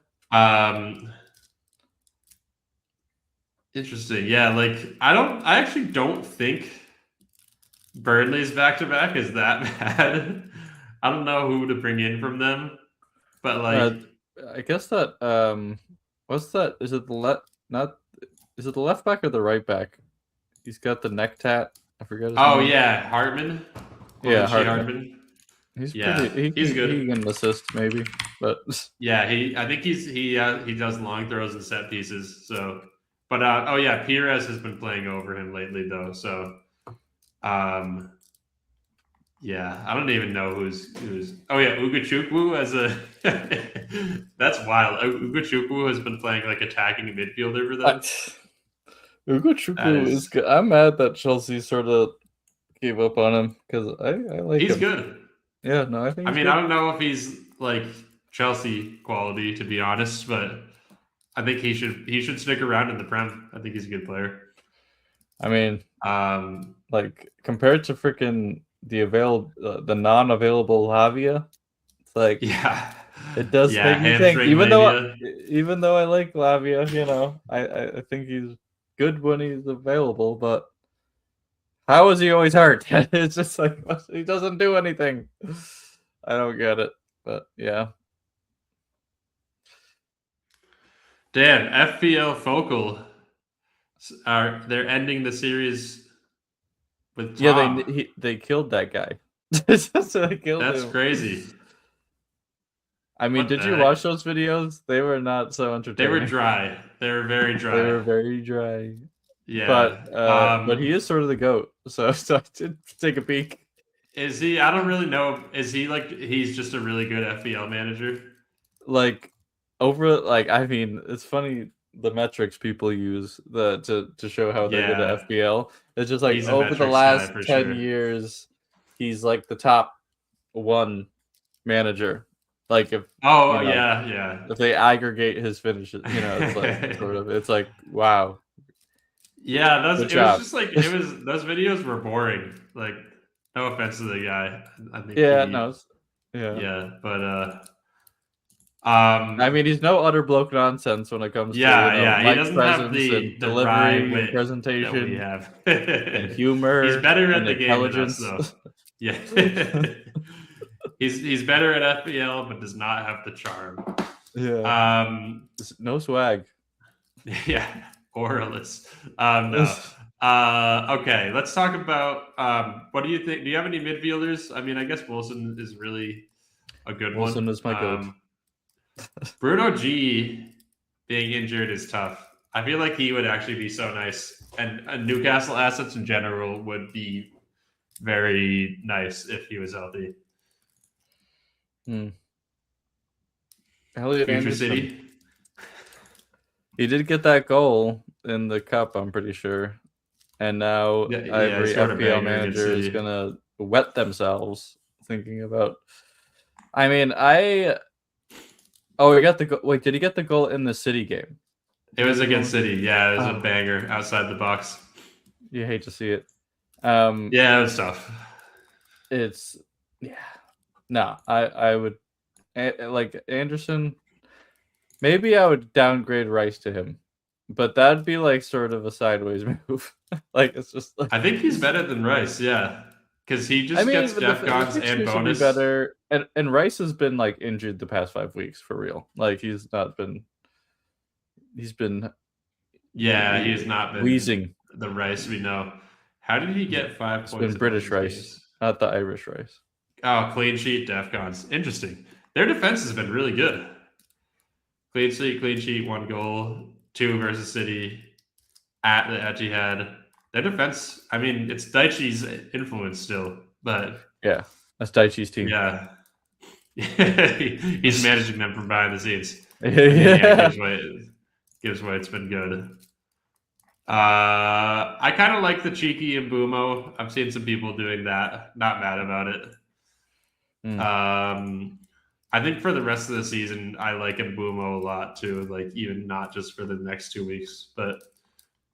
Interesting. Yeah, like I actually don't think Burnley's back-to-back is that bad. I don't know who to bring in from them, but like I guess that what's that? Is it the left back or the right back? He's got the neck tat. I forget his name. Yeah, Hartman. Yeah, Hartman. He's good. He can assist maybe, but yeah, I think he does long throws and set pieces. So, but Pires has been playing over him lately though. So, yeah, I don't even know who's. Oh yeah, Ugachukwu as a. That's wild. Ugachukwu has been playing like attacking midfielder for them. Ugachukwu is good. I'm mad that Chelsea sort of gave up on him because I like him. He's good. Yeah, no, I think. I mean, I don't know if he's like Chelsea quality to be honest, but I think he should stick around in the Prem. I think he's a good player. I mean, like compared to freaking the non-available Lavia, it's like it does make me think. Even though I like Lavia, you know, I think he's good when he's available, but how is he always hurt? It's just like he doesn't do anything. I don't get it, but yeah. Damn, FPL Focal they're ending the series with Tom. Yeah, they killed that guy. So they killed That's him. Crazy. I mean, did you watch those videos? They were not so entertaining. They were dry. They were very dry. They were very dry. Yeah, but he is sort of the GOAT. So I did take a peek. Is he? I don't really know. Is he like he's just a really good FPL manager? Like I mean, it's funny the metrics people use to show how they're good Yeah. at FPL. It's just like He's a over the metrics last guy for 10 sure. years, he's like the top one manager. Like if Oh, you know, yeah. if they aggregate his finishes, it's like it's like wow. Yeah, Good it job. was just like those videos were boring. Like, no offense to the guy. I think yeah. but I mean, he's no utter bloke nonsense when it comes to he mic doesn't have presence the and wry delivery wit and presentation that we have. and humor. He's better at and the game than us, intelligence. though. Yeah, he's better at FPL, but does not have the charm. Yeah. No swag. Yeah, oralist. No. Okay, let's talk about what do you think? Do you have any midfielders? I mean, I guess Wilson is really a good one. Wilson is my goat. Bruno G being injured is tough. I feel like he would actually be so nice, and Newcastle assets in general would be very nice if he was healthy. Elliot Future Anderson. City. He did get that goal in the cup, I'm pretty sure. And now every FPL manager is gonna wet themselves thinking about. I mean, he got the goal. Wait, did he get the goal in the City game? It was against City. Yeah, it was a banger outside the box. You hate to see it. Yeah, it was tough. No, I would like Anderson. Maybe I would downgrade Rice to him, but that'd be like sort of a sideways move. Like it's just. Like, I think he's better than Rice. Yeah, because he just gets DEFCONs and bonus. Better, and Rice has been like injured the past 5 weeks for real. Like he's not been. He's been. Yeah, he has not been wheezing. The Rice we know. How did he get 5 points? It's been British Rice, games? Not the Irish Rice. Oh, clean sheet, DEFCONs. Interesting. Their defense has been really good. Clean sheet, 1 goal, 2 versus City at the Etihad. Their defense, I mean, it's Daichi's influence still, but yeah, that's Daichi's team. Yeah, he's managing them from behind the scenes. Gives way. It's been good. I kind of like the cheeky Mbumo. I've seen some people doing that. Not mad about it. I think for the rest of the season, I like Mbumo a lot too. Like even not just for the next 2 weeks, but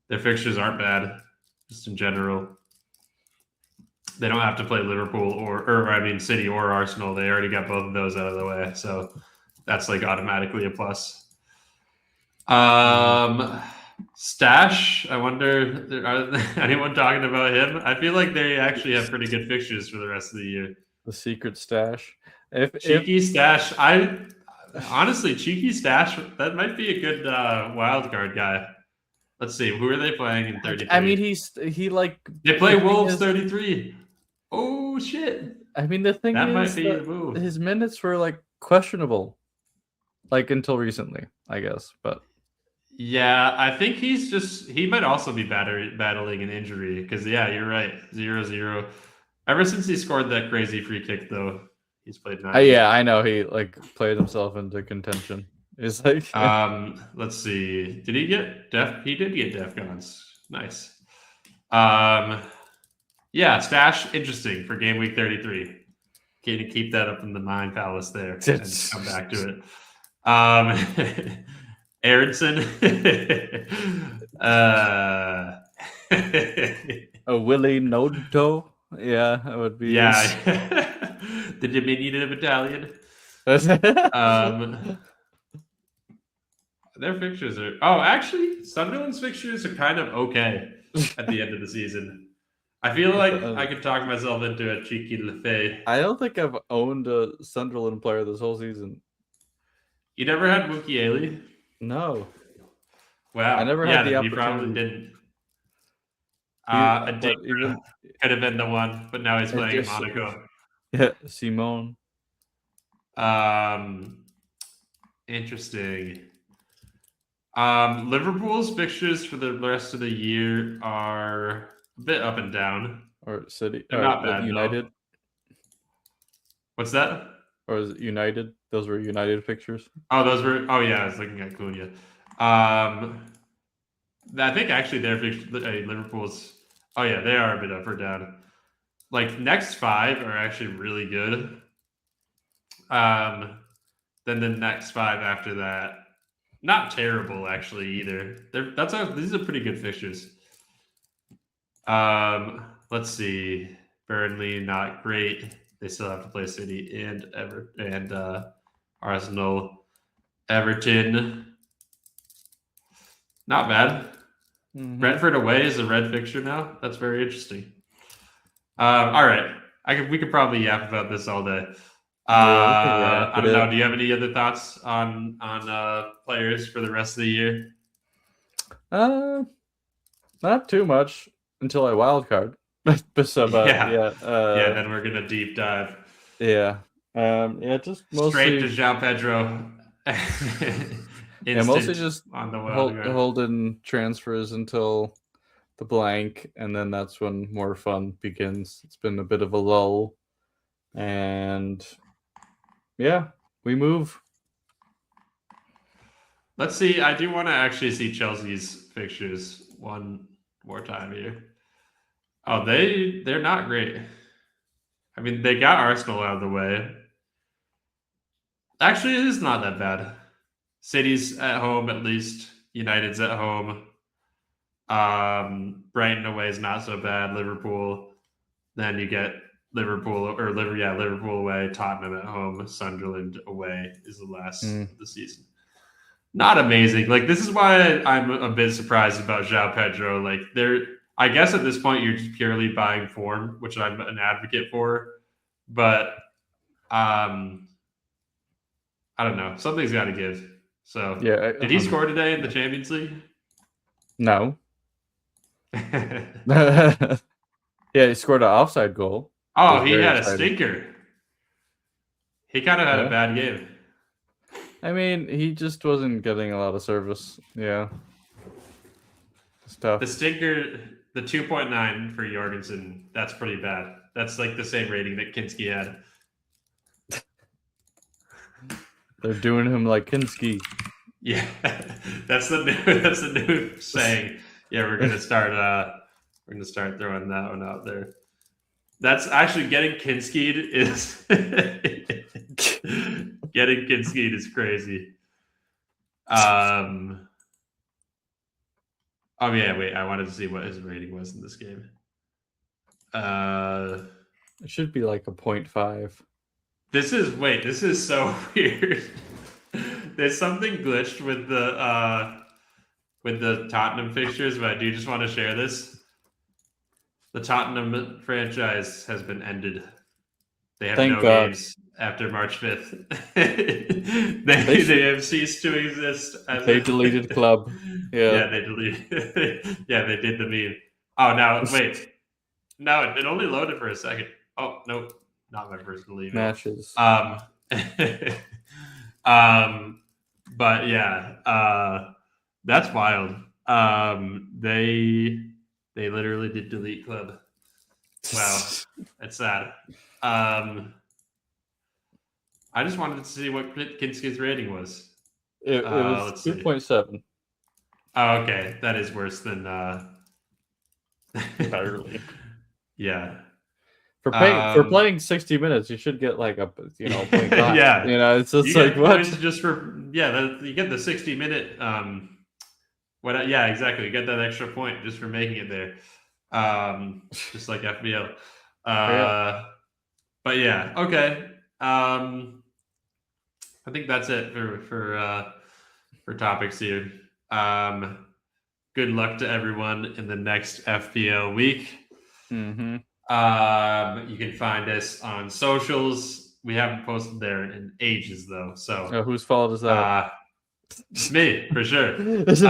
their fixtures aren't bad. Just in general, they don't have to play Liverpool or City or Arsenal. They already got both of those out of the way, so that's like automatically a plus. Stash. I wonder, anyone talking about him? I feel like they actually have pretty good fixtures for the rest of the year. The secret stash. Cheeky Stash. Honestly, Cheeky Stash. That might be a good wild card guy. Let's see. Who are they playing in 33? I mean, they play Wolves 33. Oh shit! I mean, the thing that is might be the move. His minutes were like questionable, like until recently, I guess. But yeah, I think he might also be battling an injury because you're right. 0-0. Ever since he scored that crazy free kick, though, he's played 9. Yeah, I know he played himself into contention. It's like let's see. Did he get he did get DEFCONs. Nice. Yeah, Stash, interesting for game week 33. Can you keep that up in the mind palace there and come back to it? Aronson. A Willie Noto. Yeah, that would be. Yeah. The diminutive Italian. Their fixtures are. Oh, actually, Sunderland's fixtures are kind of okay at the end of the season. I feel like I could talk myself into a cheeky Lefay. I don't think I've owned a Sunderland player this whole season. You never had Mukiele? No. Wow. I never had the opportunity. You probably didn't. Could have been the one, but now he's playing in Monaco. Yeah, Simone. Interesting. Liverpool's fixtures for the rest of the year are a bit up and down. Or City. They're not bad. United. Though. What's that? Or is it United? Those were United fixtures. Oh, those were. Oh, yeah. I was looking at Cunha. I think actually Liverpool's. Oh yeah, they are a bit up or down. Like next 5 are actually really good. Then the next 5 after that, not terrible actually either. These are pretty good fixtures. Let's see. Burnley, not great. They still have to play City and Arsenal. Everton, not bad. Mm-hmm. Brentford away is a red fixture now. That's very interesting. All right. We could probably yap about this all day. I don't know. Do you have any other thoughts on players for the rest of the year? Not too much until I wildcard. Yeah, then we're gonna deep dive. Yeah. Just mostly straight to João Pedro. Yeah, mostly just on the holding transfers until the blank, and then that's when more fun begins. It's been a bit of a lull, and yeah, we move. Let's see. I do want to actually see Chelsea's fixtures one more time here. Oh, they're not great. I mean, they got Arsenal out of the way. Actually, it is not that bad. City's at home, at least. United's at home. Brighton away is not so bad. Liverpool. Then you get Liverpool away. Tottenham at home. Sunderland away is the last of the season. Not amazing. Like, this is why I'm a bit surprised about João Pedro. Like, I guess at this point you're just purely buying form, which I'm an advocate for. But I don't know. Something's got to give. So, yeah. Did he score today in the Champions League? No. Yeah, he scored an offside goal. Oh, he had a stinker. He kind of had a bad game. I mean, he just wasn't getting a lot of service. Yeah. It's tough. The stinker, the 2.9 for Jorgensen, that's pretty bad. That's like the same rating that Kinski had. They're doing him like Kinski. Yeah, that's the new saying. Yeah, we're gonna start throwing that one out there. That's actually getting Kinski'd is getting Kinski'd is crazy. Oh yeah, wait. I wanted to see what his rating was in this game. It should be like a 0.5. This is so weird. There's something glitched with the Tottenham fixtures, but I do just want to share this. The Tottenham franchise has been ended. They have Thank no God. games after March 5th. they have ceased to exist. They deleted club. Yeah, they deleted. Yeah, they did the meme. Oh, now wait. No, it only loaded for a second. Oh no, not my first delete. Matches. But yeah, that's wild. They literally did delete club. Wow, that's sad. I just wanted to see what Kinski's rating was. It was 2.7. Oh, okay, that is worse than entirely. Yeah. For playing 60 minutes, you should get like a 0.5. Yeah, it's just like what? Just for you get the 60-minute. Yeah, exactly. You get that extra point just for making it there. Just like FBL. But yeah, okay. I think that's it for topics here. Good luck to everyone in the next FPL week. Mm-hmm. You can find us on socials. We haven't posted there in ages, though. So whose fault is that? It's me, for sure. It's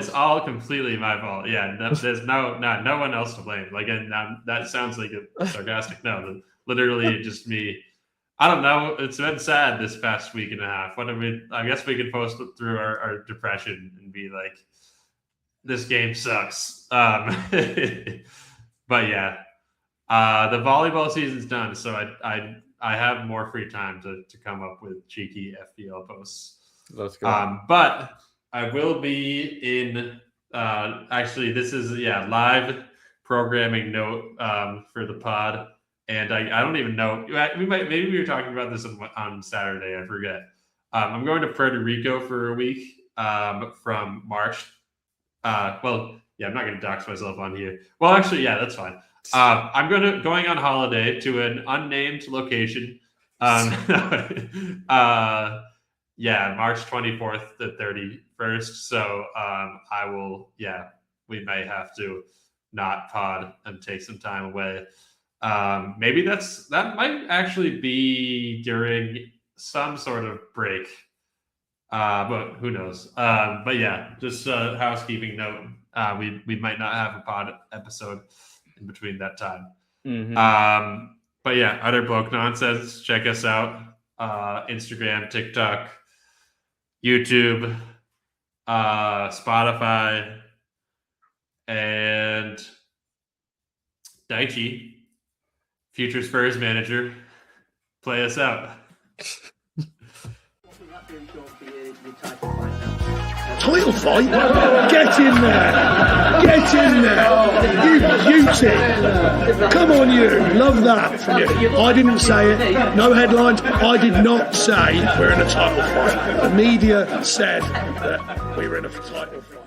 all completely my fault. Yeah, there's no one else to blame. Like, and that sounds like a sarcastic. No, literally just me. I don't know. It's been sad this past week and a half. I guess we could post it through our depression and be like, this game sucks. But yeah, the volleyball season's done, so I have more free time to come up with cheeky FPL posts. Let's go. But I will be in. Actually, this is live programming note for the pod, and I don't even know. Maybe we were talking about this on Saturday. I forget. I'm going to Puerto Rico for a week from March. I'm not going to dox myself on here. Well, actually, yeah, that's fine. I'm going on holiday to an unnamed location. March 24th to 31st. So I will, we may have to not pod and take some time away. Maybe that might actually be during some sort of break. But who knows? But yeah, just a housekeeping note. We might not have a pod episode in between that time. Mhm. But yeah, Utter Bloke Nonsense. Check us out. Instagram, TikTok, YouTube, Spotify, and Daichi, future Spurs manager. Play us out. Title fight? Get in there! Get in there! You beauty! Come on, you! Love that from you. I didn't say it. No headlines. I did not say we're in a title fight. The media said that we were in a title fight.